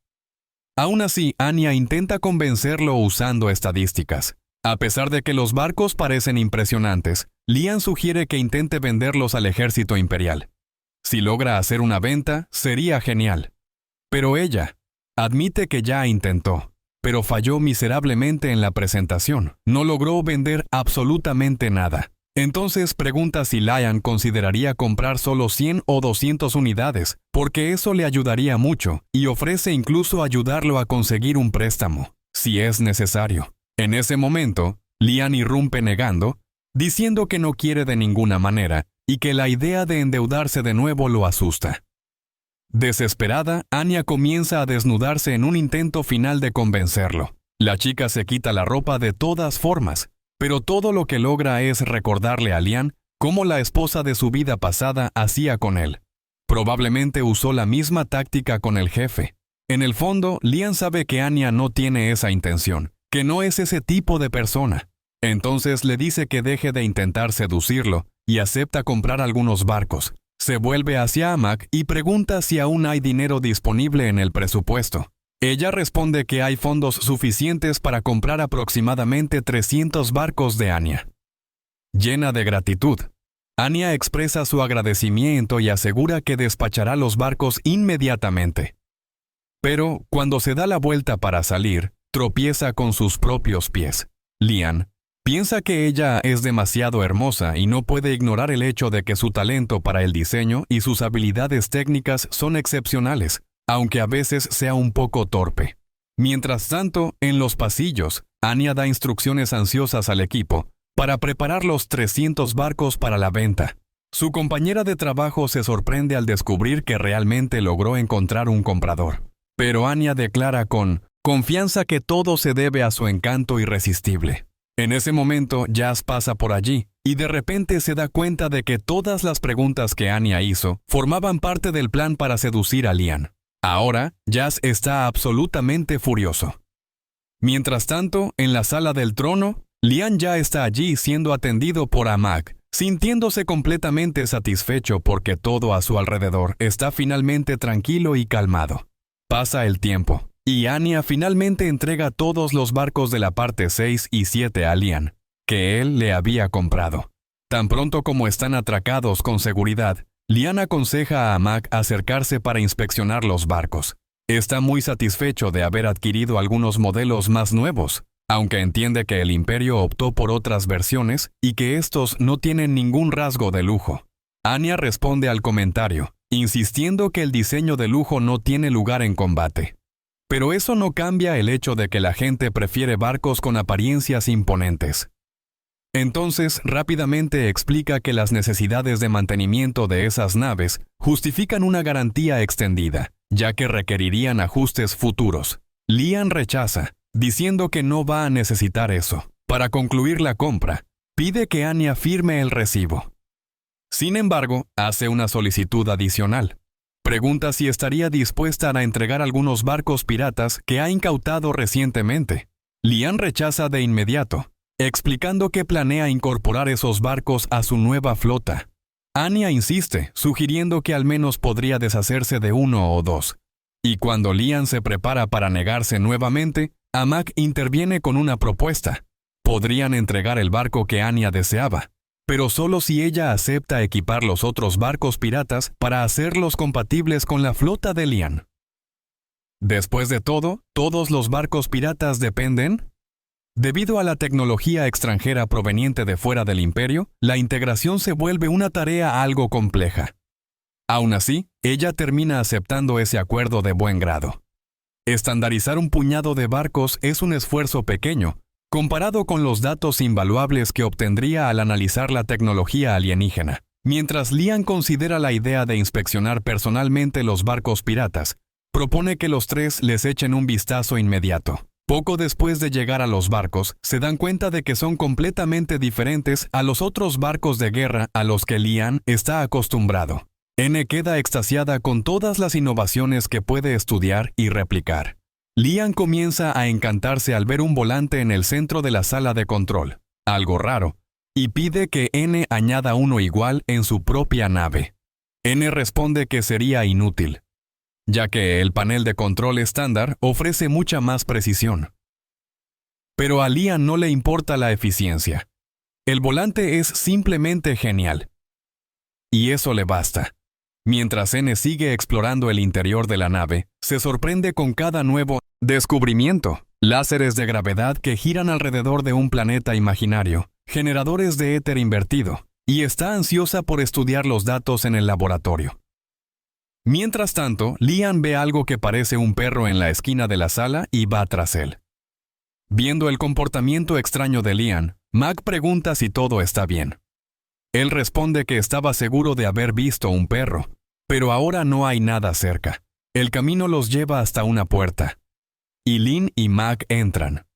Aún así, Anya intenta convencerlo usando estadísticas. A pesar de que los barcos parecen impresionantes, Lian sugiere que intente venderlos al ejército imperial. Si logra hacer una venta, sería genial. Pero ella admite que ya intentó, pero falló miserablemente en la presentación. No logró vender absolutamente nada. Entonces pregunta si Lian consideraría comprar solo 100 o 200 unidades, porque eso le ayudaría mucho, y ofrece incluso ayudarlo a conseguir un préstamo, si es necesario. En ese momento, Lian irrumpe negando, diciendo que no quiere de ninguna manera, y que la idea de endeudarse de nuevo lo asusta. Desesperada, Anya comienza a desnudarse en un intento final de convencerlo. La chica se quita la ropa de todas formas, pero todo lo que logra es recordarle a Lian cómo la esposa de su vida pasada hacía con él. Probablemente usó la misma táctica con el jefe. En el fondo, Lian sabe que Anya no tiene esa intención, que no es ese tipo de persona. Entonces le dice que deje de intentar seducirlo y acepta comprar algunos barcos. Se vuelve hacia Amak y pregunta si aún hay dinero disponible en el presupuesto. Ella responde que hay fondos suficientes para comprar aproximadamente 300 barcos de Anya. Llena de gratitud, Anya expresa su agradecimiento y asegura que despachará los barcos inmediatamente. Pero, cuando se da la vuelta para salir, tropieza con sus propios pies. Lian piensa que ella es demasiado hermosa y no puede ignorar el hecho de que su talento para el diseño y sus habilidades técnicas son excepcionales, aunque a veces sea un poco torpe. Mientras tanto, en los pasillos, Anya da instrucciones ansiosas al equipo para preparar los 300 barcos para la venta. Su compañera de trabajo se sorprende al descubrir que realmente logró encontrar un comprador. Pero Anya declara con confianza que todo se debe a su encanto irresistible. En ese momento, Yaz pasa por allí y de repente se da cuenta de que todas las preguntas que Anya hizo formaban parte del plan para seducir a Lian. Ahora, Yaz está absolutamente furioso. Mientras tanto, en la sala del trono, Lian ya está allí siendo atendido por Amak, sintiéndose completamente satisfecho porque todo a su alrededor está finalmente tranquilo y calmado. Pasa el tiempo, y Anya finalmente entrega todos los barcos de la parte 6 y 7 a Lian, que él le había comprado. Tan pronto como están atracados con seguridad, Lian aconseja a Amak acercarse para inspeccionar los barcos. Está muy satisfecho de haber adquirido algunos modelos más nuevos, aunque entiende que el Imperio optó por otras versiones y que estos no tienen ningún rasgo de lujo. Anya responde al comentario, insistiendo que el diseño de lujo no tiene lugar en combate. Pero eso no cambia el hecho de que la gente prefiere barcos con apariencias imponentes. Entonces, rápidamente explica que las necesidades de mantenimiento de esas naves justifican una garantía extendida, ya que requerirían ajustes futuros. Lian rechaza, diciendo que no va a necesitar eso. Para concluir la compra, pide que Anya firme el recibo. Sin embargo, hace una solicitud adicional. Pregunta si estaría dispuesta a entregar algunos barcos piratas que ha incautado recientemente. Lian rechaza de inmediato, explicando que planea incorporar esos barcos a su nueva flota. Anya insiste, sugiriendo que al menos podría deshacerse de uno o dos. Y cuando Lian se prepara para negarse nuevamente, Amak interviene con una propuesta. Podrían entregar el barco que Anya deseaba, pero solo si ella acepta equipar los otros barcos piratas para hacerlos compatibles con la flota de Lian. Después de todo, ¿todos los barcos piratas dependen? Debido a la tecnología extranjera proveniente de fuera del Imperio, la integración se vuelve una tarea algo compleja. Aún así, ella termina aceptando ese acuerdo de buen grado. Estandarizar un puñado de barcos es un esfuerzo pequeño, comparado con los datos invaluables que obtendría al analizar la tecnología alienígena. Mientras Lian considera la idea de inspeccionar personalmente los barcos piratas, propone que los tres les echen un vistazo inmediato. Poco después de llegar a los barcos, se dan cuenta de que son completamente diferentes a los otros barcos de guerra a los que Lian está acostumbrado. N queda extasiada con todas las innovaciones que puede estudiar y replicar. Lian comienza a encantarse al ver un volante en el centro de la sala de control, algo raro, y pide que N añada uno igual en su propia nave. N responde que sería inútil, ya que el panel de control estándar ofrece mucha más precisión. Pero a Lian no le importa la eficiencia. El volante es simplemente genial. Y eso le basta. Mientras N sigue explorando el interior de la nave, se sorprende con cada nuevo descubrimiento. Láseres de gravedad que giran alrededor de un planeta imaginario, generadores de éter invertido, y está ansiosa por estudiar los datos en el laboratorio. Mientras tanto, Lian ve algo que parece un perro en la esquina de la sala y va tras él. Viendo el comportamiento extraño de Lian, Mac pregunta si todo está bien. Él responde que estaba seguro de haber visto un perro, pero ahora no hay nada cerca. El camino los lleva hasta una puerta. Y Lin y Mac entran,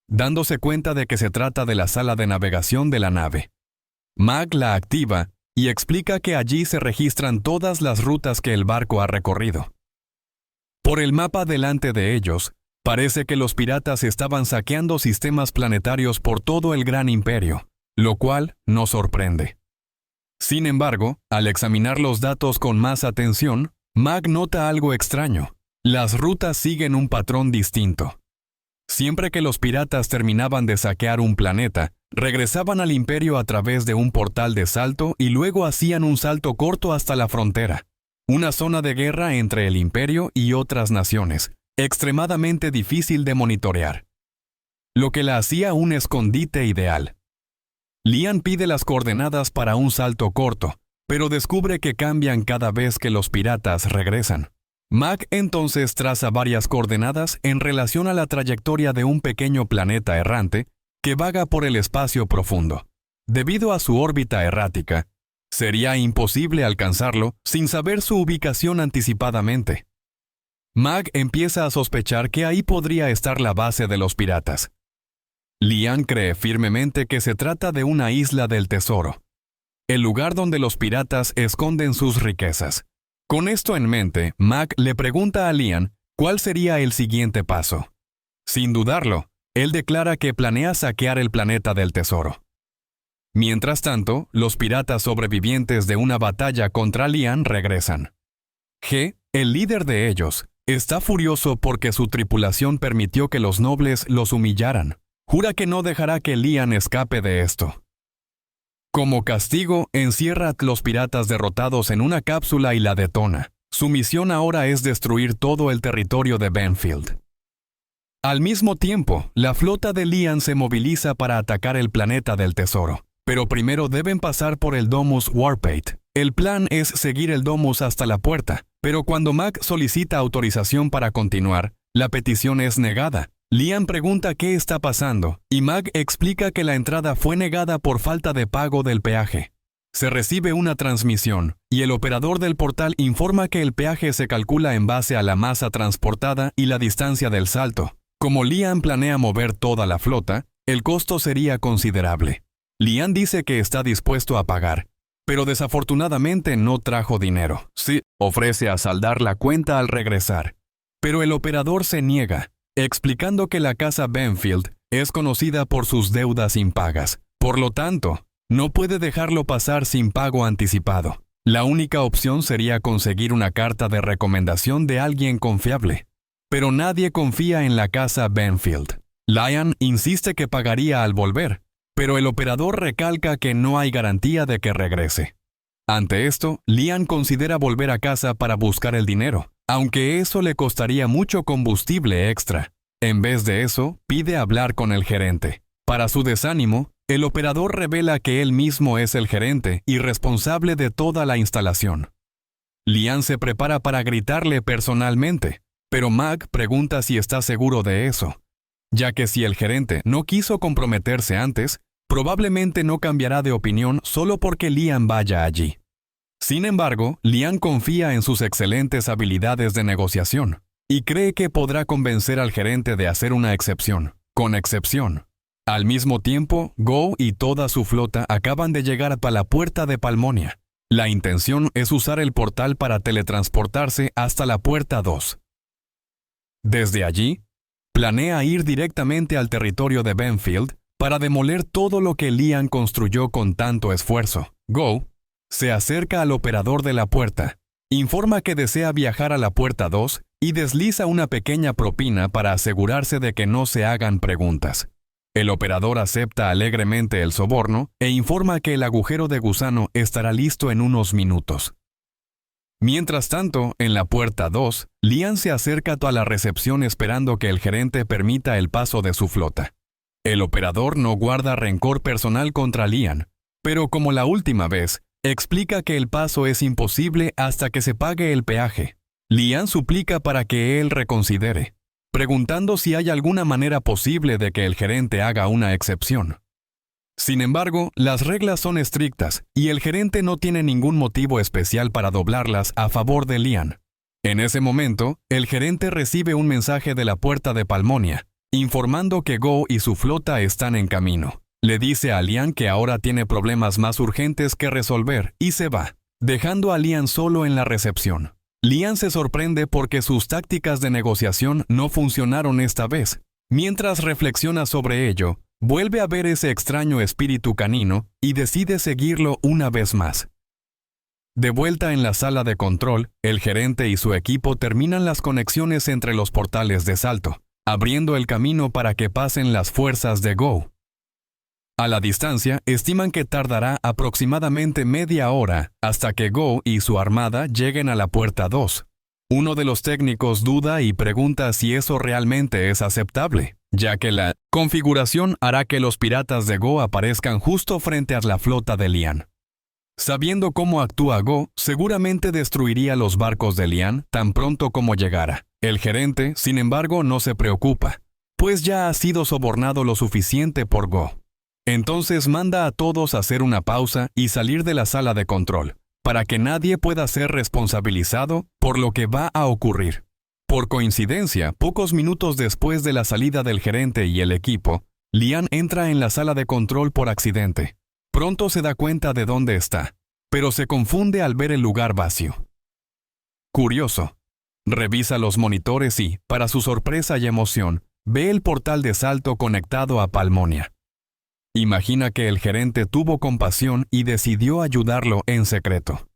dándose cuenta de que se trata de la sala de navegación de la nave. Mac la activa y explica que allí se registran todas las rutas que el barco ha recorrido. Por el mapa delante de ellos, parece que los piratas estaban saqueando sistemas planetarios por todo el Gran Imperio, lo cual no sorprende. Sin embargo, al examinar los datos con más atención, Mac nota algo extraño. Las rutas siguen un patrón distinto. Siempre que los piratas terminaban de saquear un planeta, regresaban al Imperio a través de un portal de salto y luego hacían un salto corto hasta la frontera, una zona de guerra entre el Imperio y otras naciones, extremadamente difícil de monitorear, lo que la hacía un escondite ideal. Lian pide las coordenadas para un salto corto, pero descubre que cambian cada vez que los piratas regresan. Mac entonces traza varias coordenadas en relación a la trayectoria de un pequeño planeta errante que vaga por el espacio profundo. Debido a su órbita errática, sería imposible alcanzarlo sin saber su ubicación anticipadamente. Mac empieza a sospechar que ahí podría estar la base de los piratas. Lian cree firmemente que se trata de una isla del tesoro, el lugar donde los piratas esconden sus riquezas. Con esto en mente, Mac le pregunta a Lian cuál sería el siguiente paso. Sin dudarlo, él declara que planea saquear el planeta del tesoro. Mientras tanto, los piratas sobrevivientes de una batalla contra Lian regresan. G, el líder de ellos, está furioso porque su tripulación permitió que los nobles los humillaran. Jura que no dejará que Lian escape de esto. Como castigo, encierra a los piratas derrotados en una cápsula y la detona. Su misión ahora es destruir todo el territorio de Benfield. Al mismo tiempo, la flota de Lian se moviliza para atacar el planeta del tesoro. Pero primero deben pasar por el Domus Warpath. El plan es seguir el Domus hasta la puerta, pero cuando Mac solicita autorización para continuar, la petición es negada. Lian pregunta qué está pasando, y Mac explica que la entrada fue negada por falta de pago del peaje. Se recibe una transmisión, y el operador del portal informa que el peaje se calcula en base a la masa transportada y la distancia del salto. Como Lian planea mover toda la flota, el costo sería considerable. Lian dice que está dispuesto a pagar, pero desafortunadamente no trajo dinero. Sí, ofrece a saldar la cuenta al regresar, pero el operador se niega, explicando que la casa Benfield es conocida por sus deudas impagas. Por lo tanto, no puede dejarlo pasar sin pago anticipado. La única opción sería conseguir una carta de recomendación de alguien confiable. Pero nadie confía en la casa Benfield. Lian insiste que pagaría al volver, pero el operador recalca que no hay garantía de que regrese. Ante esto, Lian considera volver a casa para buscar el dinero, aunque eso le costaría mucho combustible extra. En vez de eso, pide hablar con el gerente. Para su desánimo, el operador revela que él mismo es el gerente y responsable de toda la instalación. Lian se prepara para gritarle personalmente, pero Mac pregunta si está seguro de eso, ya que si el gerente no quiso comprometerse antes, probablemente no cambiará de opinión solo porque Lian vaya allí. Sin embargo, Lian confía en sus excelentes habilidades de negociación y cree que podrá convencer al gerente de hacer una excepción, con excepción. Al mismo tiempo, Go y toda su flota acaban de llegar a la puerta de Palmonia. La intención es usar el portal para teletransportarse hasta la puerta 2. Desde allí, planea ir directamente al territorio de Benfield para demoler todo lo que Lian construyó con tanto esfuerzo. Go se acerca al operador de la puerta, informa que desea viajar a la puerta 2 y desliza una pequeña propina para asegurarse de que no se hagan preguntas. El operador acepta alegremente el soborno e informa que el agujero de gusano estará listo en unos minutos. Mientras tanto, en la puerta 2, Lian se acerca a la recepción esperando que el gerente permita el paso de su flota. El operador no guarda rencor personal contra Lian, pero como la última vez, explica que el paso es imposible hasta que se pague el peaje. Lian suplica para que él reconsidere, preguntando si hay alguna manera posible de que el gerente haga una excepción. Sin embargo, las reglas son estrictas y el gerente no tiene ningún motivo especial para doblarlas a favor de Lian. En ese momento, el gerente recibe un mensaje de la puerta de Palmonia, informando que Go y su flota están en camino. Le dice a Lian que ahora tiene problemas más urgentes que resolver y se va, dejando a Lian solo en la recepción. Lian se sorprende porque sus tácticas de negociación no funcionaron esta vez. Mientras reflexiona sobre ello, vuelve a ver ese extraño espíritu canino y decide seguirlo una vez más. De vuelta en la sala de control, el gerente y su equipo terminan las conexiones entre los portales de salto, abriendo el camino para que pasen las fuerzas de Go. A la distancia, estiman que tardará aproximadamente media hora hasta que Go y su armada lleguen a la puerta 2. Uno de los técnicos duda y pregunta si eso realmente es aceptable, ya que la configuración hará que los piratas de Go aparezcan justo frente a la flota de Lian. Sabiendo cómo actúa Go, seguramente destruiría los barcos de Lian tan pronto como llegara. El gerente, sin embargo, no se preocupa, pues ya ha sido sobornado lo suficiente por Go. Entonces manda a todos a hacer una pausa y salir de la sala de control, para que nadie pueda ser responsabilizado por lo que va a ocurrir. Por coincidencia, pocos minutos después de la salida del gerente y el equipo, Lian entra en la sala de control por accidente. Pronto se da cuenta de dónde está, pero se confunde al ver el lugar vacío. Curioso, revisa los monitores y, para su sorpresa y emoción, ve el portal de salto conectado a Palmonia. Imagina que el gerente tuvo compasión y decidió ayudarlo en secreto.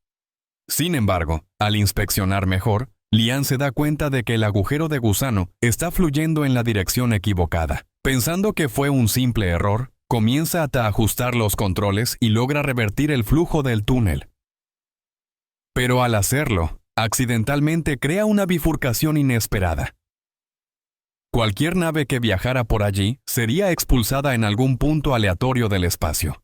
Sin embargo, al inspeccionar mejor, Lian se da cuenta de que el agujero de gusano está fluyendo en la dirección equivocada. Pensando que fue un simple error, comienza a ajustar los controles y logra revertir el flujo del túnel. Pero al hacerlo, accidentalmente crea una bifurcación inesperada. Cualquier nave que viajara por allí sería expulsada en algún punto aleatorio del espacio.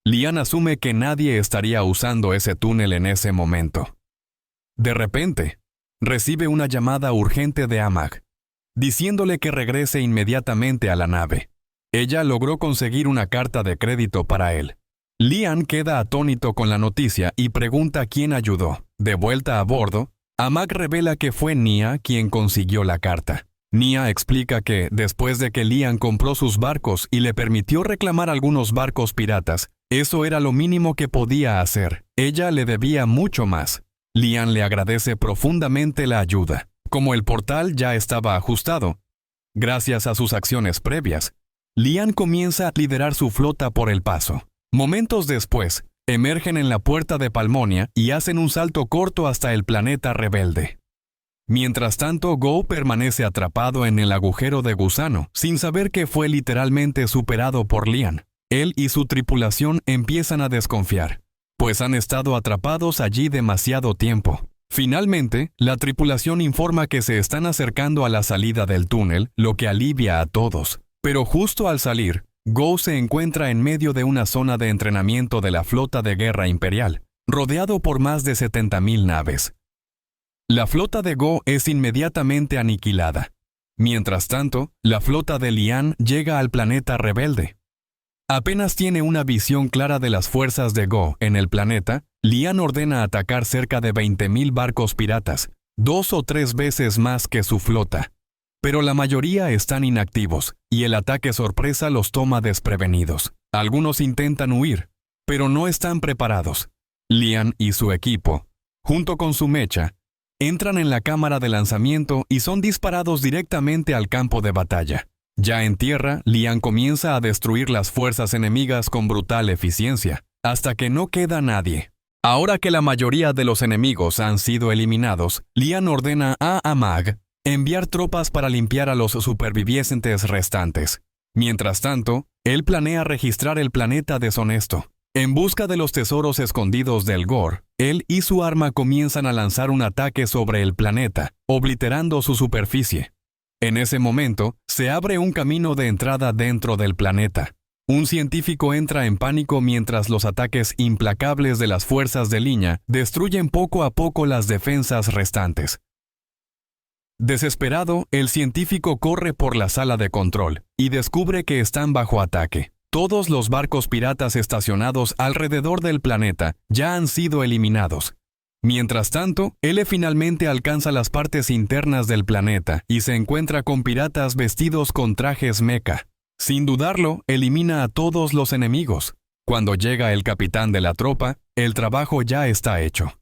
Lian asume que nadie estaría usando ese túnel en ese momento. De repente, recibe una llamada urgente de Amag, diciéndole que regrese inmediatamente a la nave. Ella logró conseguir una carta de crédito para él. Lian queda atónito con la noticia y pregunta quién ayudó. De vuelta a bordo, Amag revela que fue Nia quien consiguió la carta. Nia explica que, después de que Lian compró sus barcos y le permitió reclamar algunos barcos piratas, eso era lo mínimo que podía hacer. Ella le debía mucho más. Lian le agradece profundamente la ayuda. Como el portal ya estaba ajustado, gracias a sus acciones previas, Lian comienza a liderar su flota por el paso. Momentos después, emergen en la puerta de Palmonia y hacen un salto corto hasta el planeta rebelde. Mientras tanto, Go permanece atrapado en el agujero de gusano, sin saber que fue literalmente superado por Lian. Él y su tripulación empiezan a desconfiar, pues han estado atrapados allí demasiado tiempo. Finalmente, la tripulación informa que se están acercando a la salida del túnel, lo que alivia a todos. Pero justo al salir, Go se encuentra en medio de una zona de entrenamiento de la flota de guerra imperial, rodeado por más de 70,000 naves. La flota de Go es inmediatamente aniquilada. Mientras tanto, la flota de Lian llega al planeta rebelde. Apenas tiene una visión clara de las fuerzas de Go en el planeta, Lian ordena atacar cerca de 20,000 barcos piratas, 2 o 3 veces más que su flota. Pero la mayoría están inactivos, y el ataque sorpresa los toma desprevenidos. Algunos intentan huir, pero no están preparados. Lian y su equipo, junto con su mecha, entran en la cámara de lanzamiento y son disparados directamente al campo de batalla. Ya en tierra, Lian comienza a destruir las fuerzas enemigas con brutal eficiencia, hasta que no queda nadie. Ahora que la mayoría de los enemigos han sido eliminados, Lian ordena a Amag enviar tropas para limpiar a los supervivientes restantes. Mientras tanto, él planea registrar el planeta deshonesto. En busca de los tesoros escondidos del Gor, él y su arma comienzan a lanzar un ataque sobre el planeta, obliterando su superficie. En ese momento, se abre un camino de entrada dentro del planeta. Un científico entra en pánico mientras los ataques implacables de las fuerzas de Liña destruyen poco a poco las defensas restantes. Desesperado, el científico corre por la sala de control y descubre que están bajo ataque. Todos los barcos piratas estacionados alrededor del planeta ya han sido eliminados. Mientras tanto, él finalmente alcanza las partes internas del planeta y se encuentra con piratas vestidos con trajes mecha. Sin dudarlo, elimina a todos los enemigos. Cuando llega el capitán de la tropa, el trabajo ya está hecho.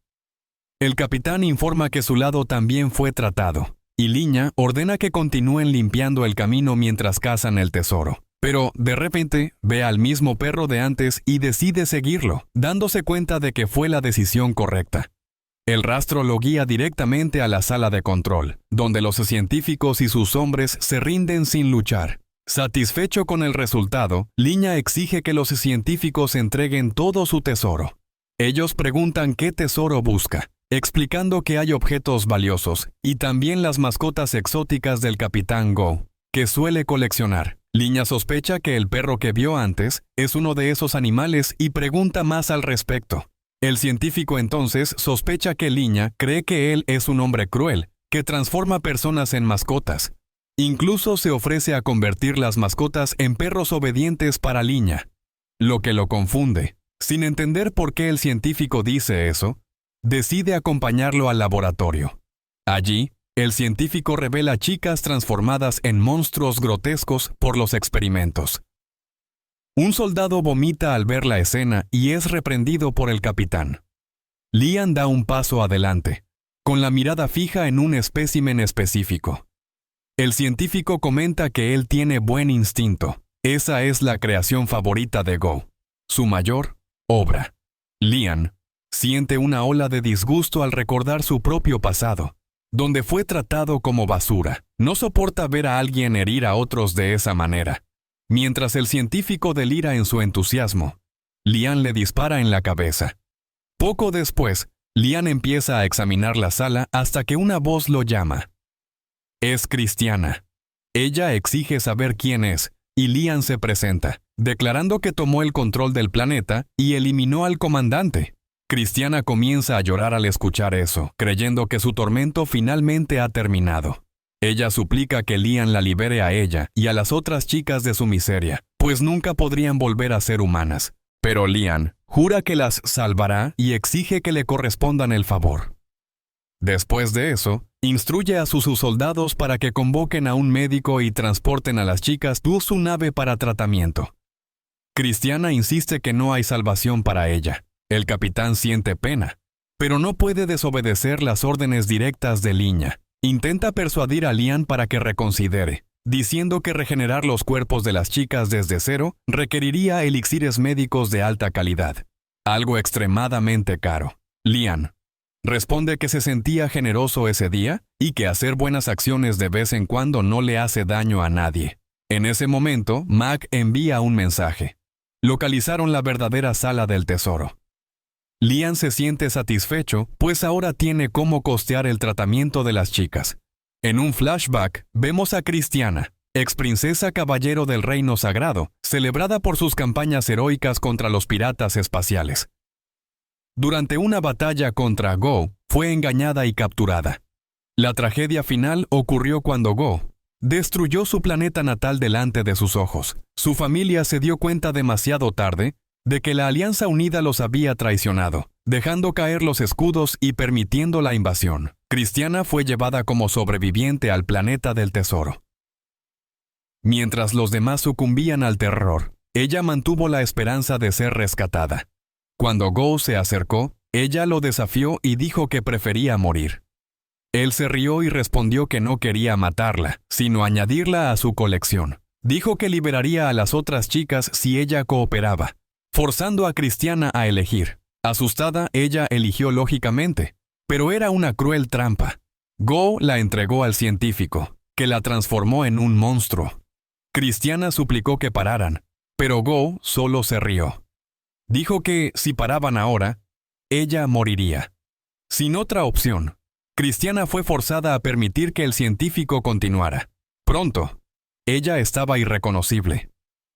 El capitán informa que su lado también fue tratado, y Liña ordena que continúen limpiando el camino mientras cazan el tesoro. Pero, de repente, ve al mismo perro de antes y decide seguirlo, dándose cuenta de que fue la decisión correcta. El rastro lo guía directamente a la sala de control, donde los científicos y sus hombres se rinden sin luchar. Satisfecho con el resultado, Liña exige que los científicos entreguen todo su tesoro. Ellos preguntan qué tesoro busca, explicando que hay objetos valiosos y también las mascotas exóticas del Capitán Go, que suele coleccionar. Liña sospecha que el perro que vio antes es uno de esos animales y pregunta más al respecto. El científico entonces sospecha que Liña cree que él es un hombre cruel, que transforma personas en mascotas. Incluso se ofrece a convertir las mascotas en perros obedientes para Liña, lo que lo confunde. Sin entender por qué el científico dice eso, decide acompañarlo al laboratorio. Allí, el científico revela chicas transformadas en monstruos grotescos por los experimentos. Un soldado vomita al ver la escena y es reprendido por el capitán. Lian da un paso adelante, con la mirada fija en un espécimen específico. El científico comenta que él tiene buen instinto. Esa es la creación favorita de Go, su mayor obra. Lian siente una ola de disgusto al recordar su propio pasado, donde fue tratado como basura. No soporta ver a alguien herir a otros de esa manera. Mientras el científico delira en su entusiasmo, Lian le dispara en la cabeza. Poco después, Lian empieza a examinar la sala hasta que una voz lo llama. Es Cristiana. Ella exige saber quién es, y Lian se presenta, declarando que tomó el control del planeta y eliminó al comandante. Cristiana comienza a llorar al escuchar eso, creyendo que su tormento finalmente ha terminado. Ella suplica que Lian la libere a ella y a las otras chicas de su miseria, pues nunca podrían volver a ser humanas. Pero Lian jura que las salvará y exige que le correspondan el favor. Después de eso, instruye a sus soldados para que convoquen a un médico y transporten a las chicas a su nave para tratamiento. Cristiana insiste que no hay salvación para ella. El capitán siente pena, pero no puede desobedecer las órdenes directas de Liña. Intenta persuadir a Lian para que reconsidere, diciendo que regenerar los cuerpos de las chicas desde cero requeriría elixires médicos de alta calidad, algo extremadamente caro. Lian responde que se sentía generoso ese día y que hacer buenas acciones de vez en cuando no le hace daño a nadie. En ese momento, Mac envía un mensaje. Localizaron la verdadera sala del tesoro. Lian se siente satisfecho, pues ahora tiene cómo costear el tratamiento de las chicas. En un flashback, vemos a Cristiana, ex princesa caballero del Reino Sagrado, celebrada por sus campañas heroicas contra los piratas espaciales. Durante una batalla contra Go, fue engañada y capturada. La tragedia final ocurrió cuando Go destruyó su planeta natal delante de sus ojos. Su familia se dio cuenta demasiado tarde de que la Alianza Unida los había traicionado, dejando caer los escudos y permitiendo la invasión. Cristiana fue llevada como sobreviviente al planeta del tesoro. Mientras los demás sucumbían al terror, ella mantuvo la esperanza de ser rescatada. Cuando Go se acercó, ella lo desafió y dijo que prefería morir. Él se rió y respondió que no quería matarla, sino añadirla a su colección. Dijo que liberaría a las otras chicas si ella cooperaba, forzando a Cristiana a elegir. Asustada, ella eligió lógicamente, pero era una cruel trampa. Go la entregó al científico, que la transformó en un monstruo. Cristiana suplicó que pararan, pero Go solo se rió. Dijo que, si paraban ahora, ella moriría. Sin otra opción, Cristiana fue forzada a permitir que el científico continuara. Pronto, ella estaba irreconocible.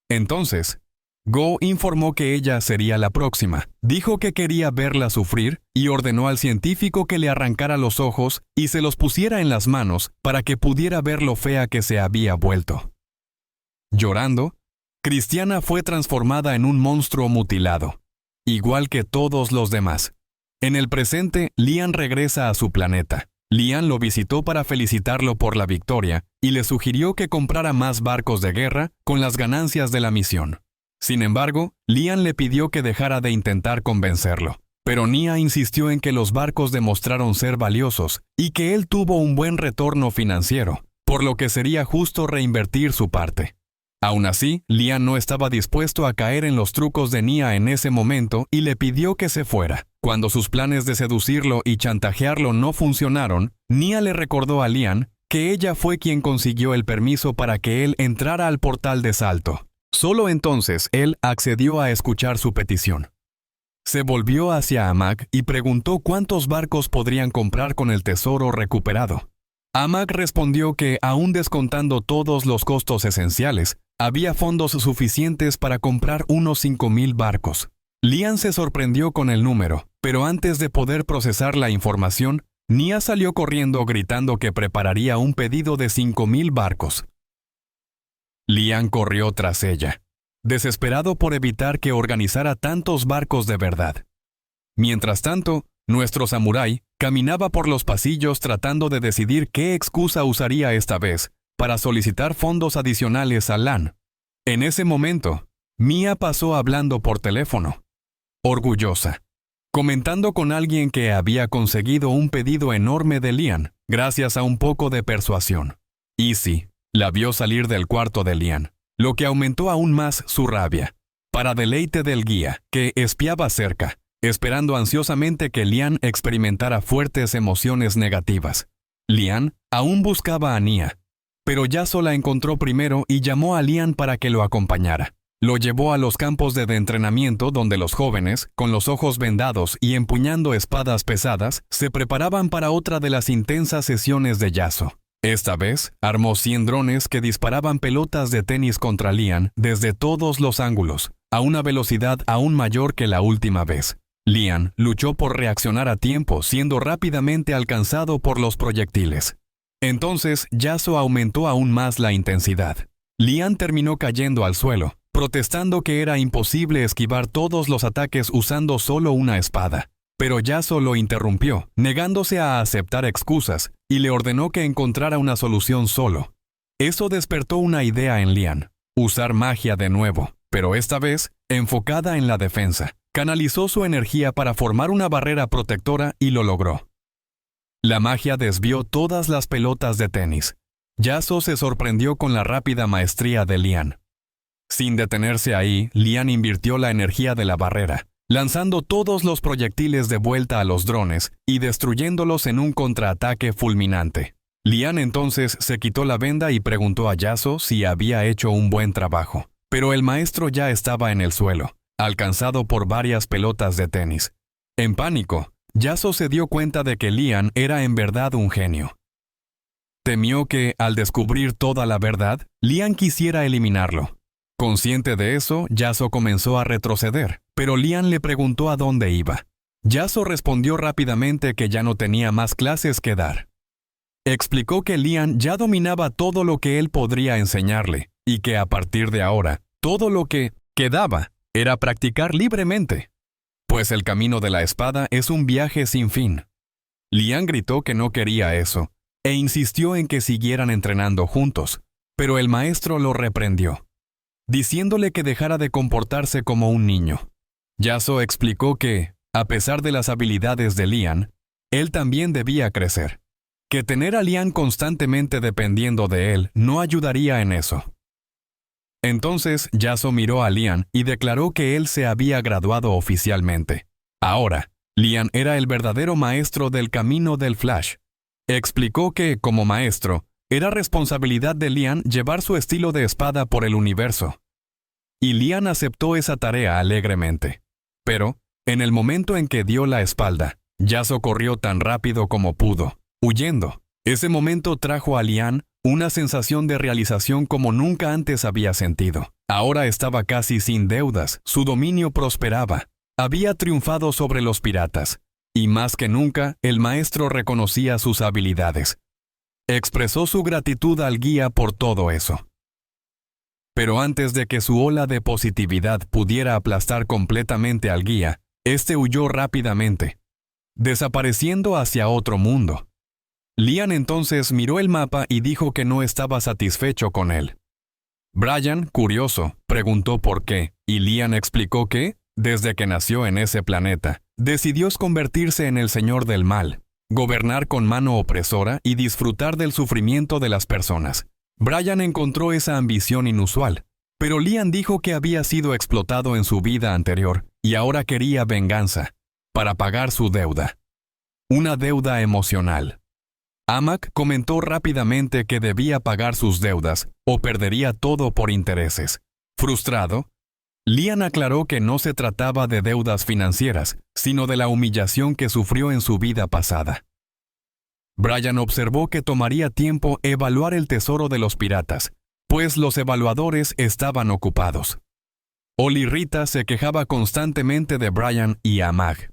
Entonces, Go informó que ella sería la próxima. Dijo que quería verla sufrir y ordenó al científico que le arrancara los ojos y se los pusiera en las manos para que pudiera ver lo fea que se había vuelto. Llorando, Cristiana fue transformada en un monstruo mutilado, igual que todos los demás. En el presente, Lian regresa a su planeta. Lian lo visitó para felicitarlo por la victoria y le sugirió que comprara más barcos de guerra con las ganancias de la misión. Sin embargo, Lian le pidió que dejara de intentar convencerlo, pero Nia insistió en que los barcos demostraron ser valiosos y que él tuvo un buen retorno financiero, por lo que sería justo reinvertir su parte. Aún así, Lian no estaba dispuesto a caer en los trucos de Nia en ese momento y le pidió que se fuera. Cuando sus planes de seducirlo y chantajearlo no funcionaron, Nia le recordó a Lian que ella fue quien consiguió el permiso para que él entrara al portal de salto. Solo entonces él accedió a escuchar su petición. Se volvió hacia Amak y preguntó cuántos barcos podrían comprar con el tesoro recuperado. Amak respondió que, aún descontando todos los costos esenciales, había fondos suficientes para comprar unos 5,000 barcos. Lian se sorprendió con el número, pero antes de poder procesar la información, Nia salió corriendo gritando que prepararía un pedido de 5,000 barcos. Lian corrió tras ella, desesperado por evitar que organizara tantos barcos de verdad. Mientras tanto, nuestro samurái caminaba por los pasillos tratando de decidir qué excusa usaría esta vez para solicitar fondos adicionales a Lan. En ese momento, Mia pasó hablando por teléfono, orgullosa, comentando con alguien que había conseguido un pedido enorme de Lian gracias a un poco de persuasión. Izzy la vio salir del cuarto de Lian, lo que aumentó aún más su rabia, para deleite del guía, que espiaba cerca, esperando ansiosamente que Lian experimentara fuertes emociones negativas. Lian aún buscaba a Nia, pero Yasuo la encontró primero y llamó a Lian para que lo acompañara. Lo llevó a los campos de entrenamiento donde los jóvenes, con los ojos vendados y empuñando espadas pesadas, se preparaban para otra de las intensas sesiones de Yasuo. Esta vez, armó 100 drones que disparaban pelotas de tenis contra Lian desde todos los ángulos, a una velocidad aún mayor que la última vez. Lian luchó por reaccionar a tiempo, siendo rápidamente alcanzado por los proyectiles. Entonces, Yasuo aumentó aún más la intensidad. Lian terminó cayendo al suelo, protestando que era imposible esquivar todos los ataques usando solo una espada. Pero Yasuo lo interrumpió, negándose a aceptar excusas, y le ordenó que encontrara una solución solo. Eso despertó una idea en Lian: usar magia de nuevo, pero esta vez enfocada en la defensa. Canalizó su energía para formar una barrera protectora y lo logró. La magia desvió todas las pelotas de tenis. Yasuo se sorprendió con la rápida maestría de Lian. Sin detenerse ahí, Lian invirtió la energía de la barrera, lanzando todos los proyectiles de vuelta a los drones y destruyéndolos en un contraataque fulminante. Lian entonces se quitó la venda y preguntó a Yasuo si había hecho un buen trabajo, pero el maestro ya estaba en el suelo, alcanzado por varias pelotas de tenis. En pánico, Yasuo se dio cuenta de que Lian era en verdad un genio. Temió que, al descubrir toda la verdad, Lian quisiera eliminarlo. Consciente de eso, Yasuo comenzó a retroceder, pero Lian le preguntó a dónde iba. Yasuo respondió rápidamente que ya no tenía más clases que dar. Explicó que Lian ya dominaba todo lo que él podría enseñarle, y que a partir de ahora, todo lo que quedaba era practicar libremente, pues el camino de la espada es un viaje sin fin. Lian gritó que no quería eso, e insistió en que siguieran entrenando juntos, pero el maestro lo reprendió, diciéndole que dejara de comportarse como un niño. Yasuo explicó que, a pesar de las habilidades de Lian, él también debía crecer, que tener a Lian constantemente dependiendo de él no ayudaría en eso. Entonces, Yasuo miró a Lian y declaró que él se había graduado oficialmente. Ahora, Lian era el verdadero maestro del camino del Flash. Explicó que, como maestro, era responsabilidad de Lian llevar su estilo de espada por el universo. Y Lian aceptó esa tarea alegremente. Pero, en el momento en que dio la espalda, Yasuo corrió tan rápido como pudo, huyendo. Ese momento trajo a Lian una sensación de realización como nunca antes había sentido. Ahora estaba casi sin deudas, su dominio prosperaba. Había triunfado sobre los piratas. Y más que nunca, el maestro reconocía sus habilidades. Expresó su gratitud al guía por todo eso. Pero antes de que su ola de positividad pudiera aplastar completamente al guía, este huyó rápidamente, desapareciendo hacia otro mundo. Lian entonces miró el mapa y dijo que no estaba satisfecho con él. Brian, curioso, preguntó por qué, y Lian explicó que, desde que nació en ese planeta, decidió convertirse en el señor del mal, gobernar con mano opresora y disfrutar del sufrimiento de las personas. Brian encontró esa ambición inusual, pero Lian dijo que había sido explotado en su vida anterior y ahora quería venganza, para pagar su deuda. Una deuda emocional. Amak comentó rápidamente que debía pagar sus deudas o perdería todo por intereses. Frustrado, Lian aclaró que no se trataba de deudas financieras, sino de la humillación que sufrió en su vida pasada. Brian observó que tomaría tiempo evaluar el tesoro de los piratas, pues los evaluadores estaban ocupados. Olirrita se quejaba constantemente de Brian y Amak,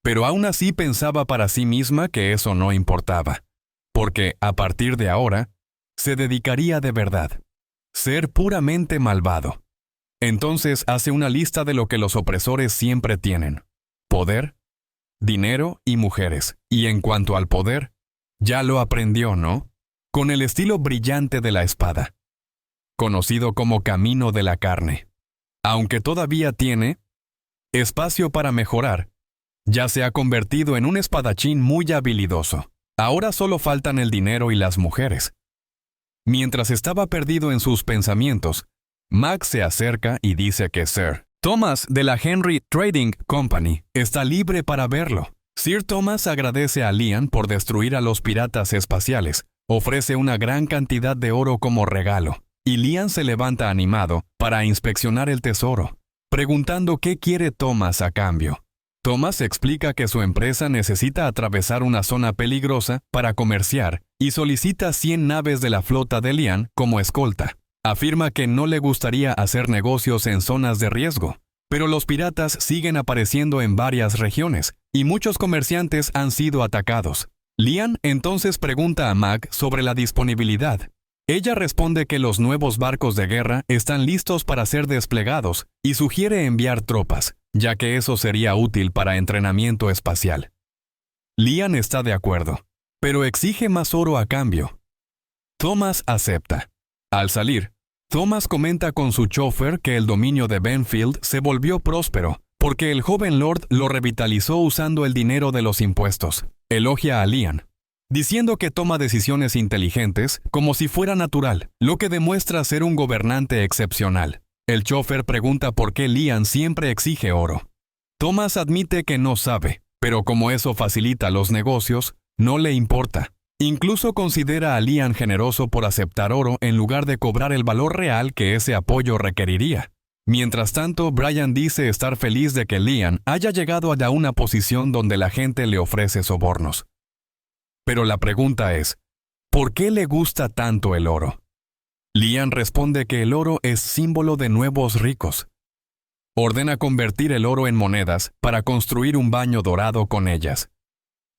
pero aún así pensaba para sí misma que eso no importaba, porque, a partir de ahora, se dedicaría de verdad. Ser puramente malvado. Entonces hace una lista de lo que los opresores siempre tienen: poder, dinero y mujeres. Y en cuanto al poder, ya lo aprendió, ¿no? Con el estilo brillante de la espada, conocido como camino de la carne. Aunque todavía tiene espacio para mejorar, ya se ha convertido en un espadachín muy habilidoso. Ahora solo faltan el dinero y las mujeres. Mientras estaba perdido en sus pensamientos, Max se acerca y dice que Sir Thomas de la Henry Trading Company está libre para verlo. Sir Thomas agradece a Lian por destruir a los piratas espaciales, ofrece una gran cantidad de oro como regalo, y Lian se levanta animado para inspeccionar el tesoro, preguntando qué quiere Thomas a cambio. Thomas explica que su empresa necesita atravesar una zona peligrosa para comerciar y solicita 100 naves de la flota de Lian como escolta. Afirma que no le gustaría hacer negocios en zonas de riesgo, pero los piratas siguen apareciendo en varias regiones y muchos comerciantes han sido atacados. Lian entonces pregunta a Mag sobre la disponibilidad. Ella responde que los nuevos barcos de guerra están listos para ser desplegados y sugiere enviar tropas, ya que eso sería útil para entrenamiento espacial. Lian está de acuerdo, pero exige más oro a cambio. Thomas acepta. Al salir, Thomas comenta con su chofer que el dominio de Benfield se volvió próspero porque el joven Lord lo revitalizó usando el dinero de los impuestos. Elogia a Lian, diciendo que toma decisiones inteligentes como si fuera natural, lo que demuestra ser un gobernante excepcional. El chofer pregunta por qué Lian siempre exige oro. Thomas admite que no sabe, pero como eso facilita los negocios, no le importa. Incluso considera a Lian generoso por aceptar oro en lugar de cobrar el valor real que ese apoyo requeriría. Mientras tanto, Brian dice estar feliz de que Lian haya llegado a una posición donde la gente le ofrece sobornos. Pero la pregunta es, ¿por qué le gusta tanto el oro? Lian responde que el oro es símbolo de nuevos ricos. Ordena convertir el oro en monedas para construir un baño dorado con ellas.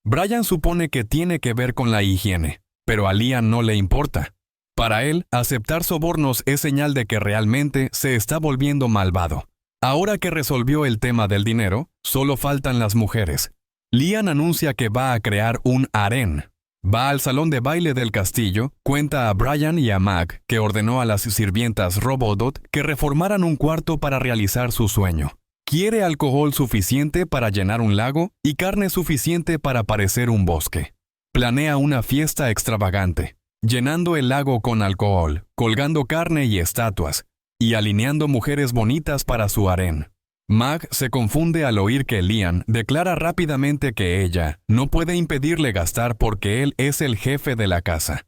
Brian supone que tiene que ver con la higiene, pero a Lian no le importa. Para él, aceptar sobornos es señal de que realmente se está volviendo malvado. Ahora que resolvió el tema del dinero, solo faltan las mujeres. Lian anuncia que va a crear un harén. Va al salón de baile del castillo, cuenta a Brian y a Mag que ordenó a las sirvientas Robodot que reformaran un cuarto para realizar su sueño. Quiere alcohol suficiente para llenar un lago y carne suficiente para parecer un bosque. Planea una fiesta extravagante, llenando el lago con alcohol, colgando carne y estatuas, y alineando mujeres bonitas para su harén. Mag se confunde al oír que Lian declara rápidamente que ella no puede impedirle gastar porque él es el jefe de la casa.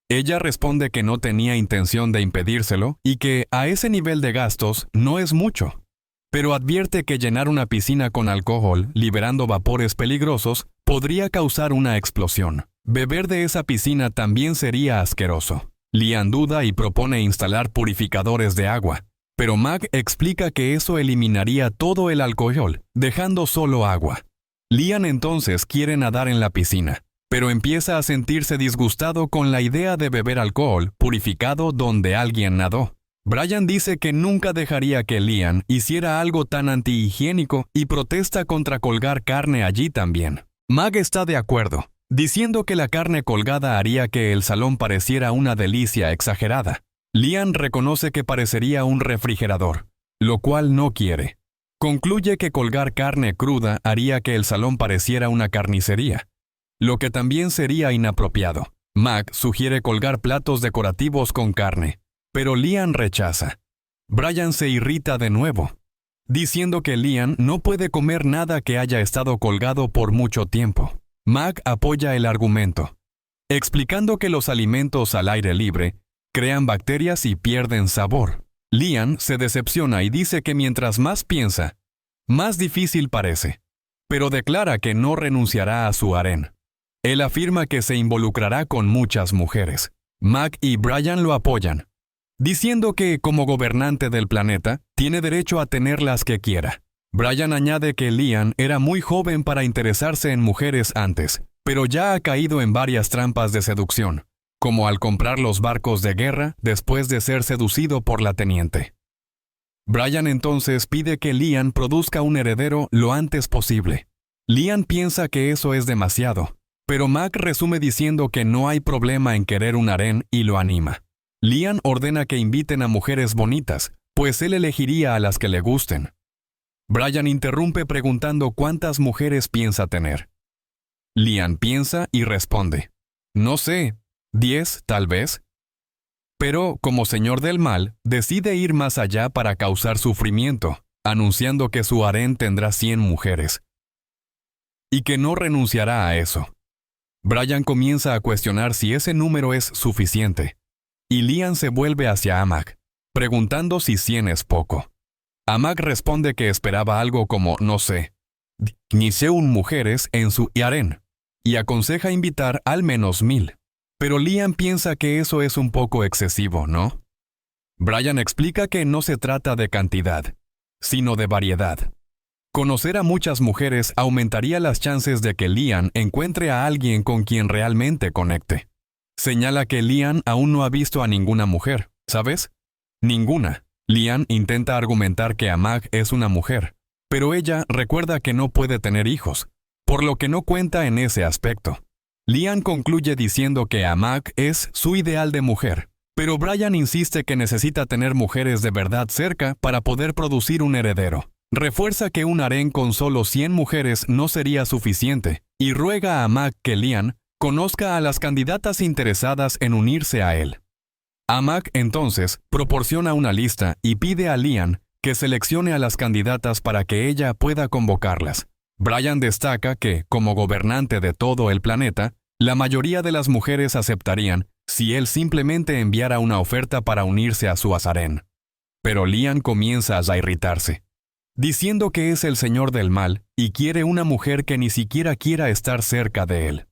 Ella responde que no tenía intención de impedírselo y que a ese nivel de gastos no es mucho. Pero advierte que llenar una piscina con alcohol, liberando vapores peligrosos, podría causar una explosión. Beber de esa piscina también sería asqueroso. Lian duda y propone instalar purificadores de agua, pero Mag explica que eso eliminaría todo el alcohol, dejando solo agua. Lian entonces quiere nadar en la piscina, pero empieza a sentirse disgustado con la idea de beber alcohol purificado donde alguien nadó. Brian dice que nunca dejaría que Lian hiciera algo tan antihigiénico y protesta contra colgar carne allí también. Mag está de acuerdo, diciendo que la carne colgada haría que el salón pareciera una delicia exagerada. Lian reconoce que parecería un refrigerador, lo cual no quiere. Concluye que colgar carne cruda haría que el salón pareciera una carnicería, lo que también sería inapropiado. Mag sugiere colgar platos decorativos con carne, pero Lian rechaza. Brian se irrita de nuevo, diciendo que Lian no puede comer nada que haya estado colgado por mucho tiempo. Mag apoya el argumento, explicando que los alimentos al aire libre crean bacterias y pierden sabor. Lian se decepciona y dice que mientras más piensa, más difícil parece, pero declara que no renunciará a su harén. Él afirma que se involucrará con muchas mujeres. Mag y Brian lo apoyan, diciendo que, como gobernante del planeta, tiene derecho a tener las que quiera. Brian añade que Lian era muy joven para interesarse en mujeres antes, pero ya ha caído en varias trampas de seducción, como al comprar los barcos de guerra después de ser seducido por la teniente. Brian entonces pide que Lian produzca un heredero lo antes posible. Lian piensa que eso es demasiado, pero Mag resume diciendo que no hay problema en querer un harén y lo anima. Lian ordena que inviten a mujeres bonitas, pues él elegiría a las que le gusten. Brian interrumpe preguntando cuántas mujeres piensa tener. Lian piensa y responde, no sé, 10 tal vez. Pero, como señor del mal, decide ir más allá para causar sufrimiento, anunciando que su harén tendrá 100 mujeres. Y que no renunciará a eso. Brian comienza a cuestionar si ese número es suficiente. Y Lian se vuelve hacia Amag, preguntando si 100 es poco. Amag responde que esperaba algo como, no sé, Niseun mujeres en su harén, y aconseja invitar al menos 1000. Pero Lian piensa que eso es un poco excesivo, ¿no? Brian explica que no se trata de cantidad, sino de variedad. Conocer a muchas mujeres aumentaría las chances de que Lian encuentre a alguien con quien realmente conecte. Señala que Lian aún no ha visto a ninguna mujer, ¿sabes? Ninguna. Lian intenta argumentar que Amag es una mujer, pero ella recuerda que no puede tener hijos, por lo que no cuenta en ese aspecto. Lian concluye diciendo que Amag es su ideal de mujer, pero Brian insiste que necesita tener mujeres de verdad cerca para poder producir un heredero. Refuerza que un harén con solo 100 mujeres no sería suficiente, y ruega a Amag que Lian conozca a las candidatas interesadas en unirse a él. Amag entonces proporciona una lista y pide a Lian que seleccione a las candidatas para que ella pueda convocarlas. Brian destaca que, como gobernante de todo el planeta, la mayoría de las mujeres aceptarían si él simplemente enviara una oferta para unirse a su harén. Pero Lian comienza a irritarse, diciendo que es el señor del mal y quiere una mujer que ni siquiera quiera estar cerca de él.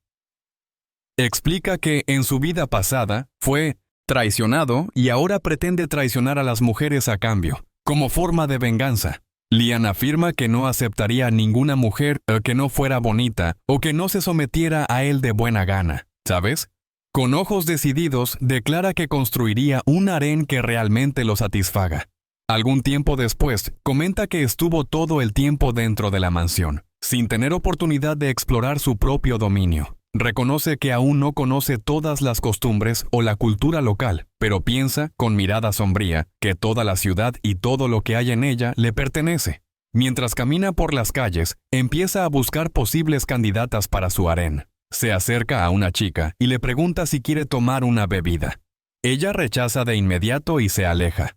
Explica que en su vida pasada fue traicionado y ahora pretende traicionar a las mujeres a cambio, como forma de venganza. Lian afirma que no aceptaría a ninguna mujer que no fuera bonita o que no se sometiera a él de buena gana, ¿sabes? Con ojos decididos, declara que construiría un harén que realmente lo satisfaga. Algún tiempo después, comenta que estuvo todo el tiempo dentro de la mansión, sin tener oportunidad de explorar su propio dominio. Reconoce que aún no conoce todas las costumbres o la cultura local, pero piensa, con mirada sombría, que toda la ciudad y todo lo que hay en ella le pertenece. Mientras camina por las calles, empieza a buscar posibles candidatas para su harén. Se acerca a una chica y le pregunta si quiere tomar una bebida. Ella rechaza de inmediato y se aleja.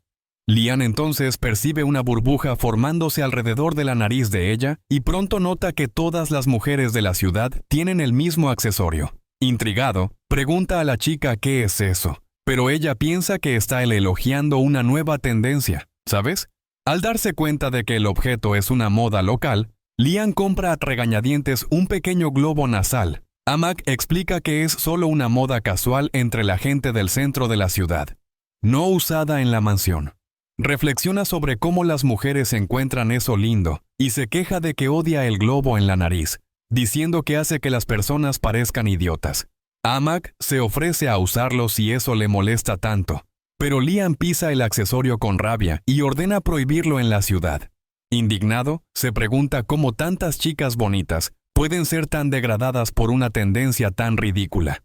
Lian entonces percibe una burbuja formándose alrededor de la nariz de ella y pronto nota que todas las mujeres de la ciudad tienen el mismo accesorio. Intrigado, pregunta a la chica qué es eso, pero ella piensa que está elogiando una nueva tendencia, ¿sabes? Al darse cuenta de que el objeto es una moda local, Lian compra a regañadientes un pequeño globo nasal. Amag explica que es solo una moda casual entre la gente del centro de la ciudad, no usada en la mansión. Reflexiona sobre cómo las mujeres encuentran eso lindo y se queja de que odia el globo en la nariz, diciendo que hace que las personas parezcan idiotas. Amag se ofrece a usarlo si eso le molesta tanto, pero Lian pisa el accesorio con rabia y ordena prohibirlo en la ciudad. Indignado, se pregunta cómo tantas chicas bonitas pueden ser tan degradadas por una tendencia tan ridícula.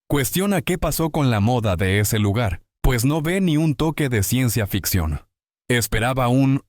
Cuestiona qué pasó con la moda de ese lugar, pues no ve ni un toque de ciencia ficción. Esperaba un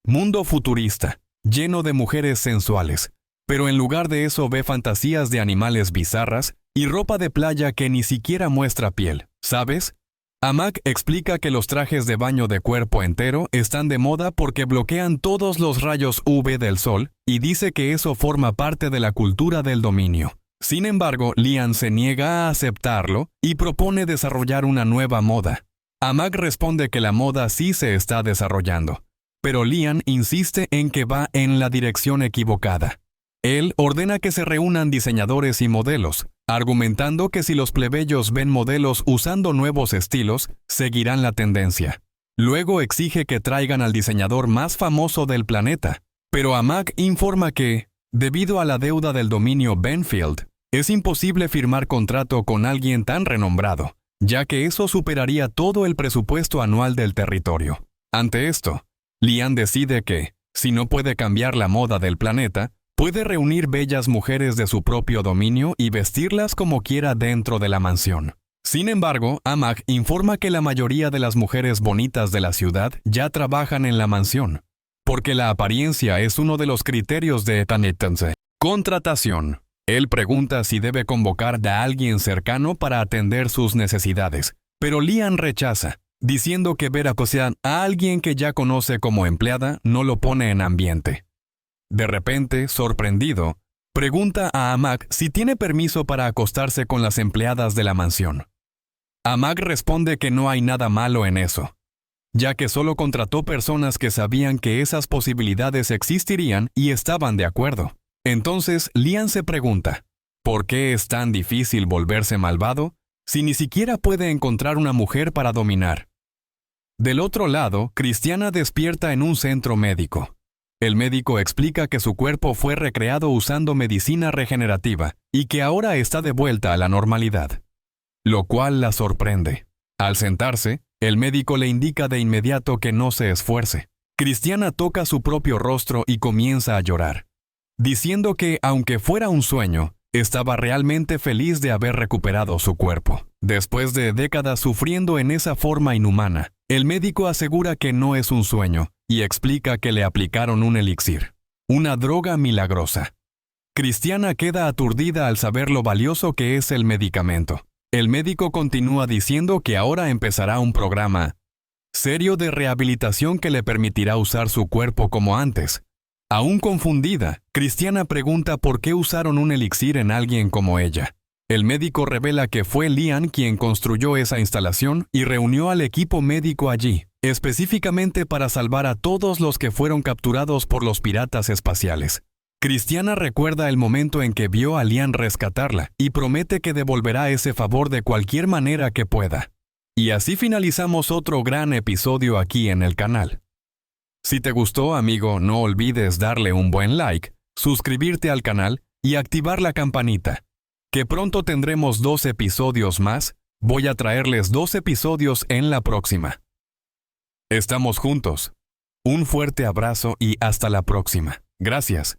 mundo futurista, lleno de mujeres sensuales, pero en lugar de eso ve fantasías de animales bizarras y ropa de playa que ni siquiera muestra piel, ¿sabes? Amag explica que los trajes de baño de cuerpo entero están de moda porque bloquean todos los rayos UV del sol y dice que eso forma parte de la cultura del dominio. Sin embargo, Lian se niega a aceptarlo y propone desarrollar una nueva moda. Amag responde que la moda sí se está desarrollando, pero Lian insiste en que va en la dirección equivocada. Él ordena que se reúnan diseñadores y modelos, argumentando que si los plebeyos ven modelos usando nuevos estilos, seguirán la tendencia. Luego exige que traigan al diseñador más famoso del planeta, pero Amag informa que, debido a la deuda del dominio Benfield, es imposible firmar contrato con alguien tan renombrado, ya que eso superaría todo el presupuesto anual del territorio. Ante esto, Lian decide que, si no puede cambiar la moda del planeta, puede reunir bellas mujeres de su propio dominio y vestirlas como quiera dentro de la mansión. Sin embargo, Amag informa que la mayoría de las mujeres bonitas de la ciudad ya trabajan en la mansión, porque la apariencia es uno de los criterios de Etanetanse. Contratación. Él pregunta si debe convocar a alguien cercano para atender sus necesidades, pero Lian rechaza, diciendo que ver a alguien que ya conoce como empleada no lo pone en ambiente. De repente, sorprendido, pregunta a Amag si tiene permiso para acostarse con las empleadas de la mansión. Amag responde que no hay nada malo en eso, ya que solo contrató personas que sabían que esas posibilidades existirían y estaban de acuerdo. Entonces Lian se pregunta, ¿por qué es tan difícil volverse malvado si ni siquiera puede encontrar una mujer para dominar? Del otro lado, Christiana despierta en un centro médico. El médico explica que su cuerpo fue recreado usando medicina regenerativa y que ahora está de vuelta a la normalidad, lo cual la sorprende. Al sentarse, el médico le indica de inmediato que no se esfuerce. Christiana toca su propio rostro y comienza a llorar, diciendo que, aunque fuera un sueño, estaba realmente feliz de haber recuperado su cuerpo. Después de décadas sufriendo en esa forma inhumana, el médico asegura que no es un sueño y explica que le aplicaron un elixir, una droga milagrosa. Christiana queda aturdida al saber lo valioso que es el medicamento. El médico continúa diciendo que ahora empezará un programa serio de rehabilitación que le permitirá usar su cuerpo como antes. Aún confundida, Christiana pregunta por qué usaron un elixir en alguien como ella. El médico revela que fue Lian quien construyó esa instalación y reunió al equipo médico allí, específicamente para salvar a todos los que fueron capturados por los piratas espaciales. Christiana recuerda el momento en que vio a Lian rescatarla y promete que devolverá ese favor de cualquier manera que pueda. Y así finalizamos otro gran episodio aquí en el canal. Si te gustó, amigo, no olvides darle un buen like, suscribirte al canal y activar la campanita, que pronto tendremos 2 episodios más. Voy a traerles 2 episodios en la próxima. Estamos juntos. Un fuerte abrazo y hasta la próxima. Gracias.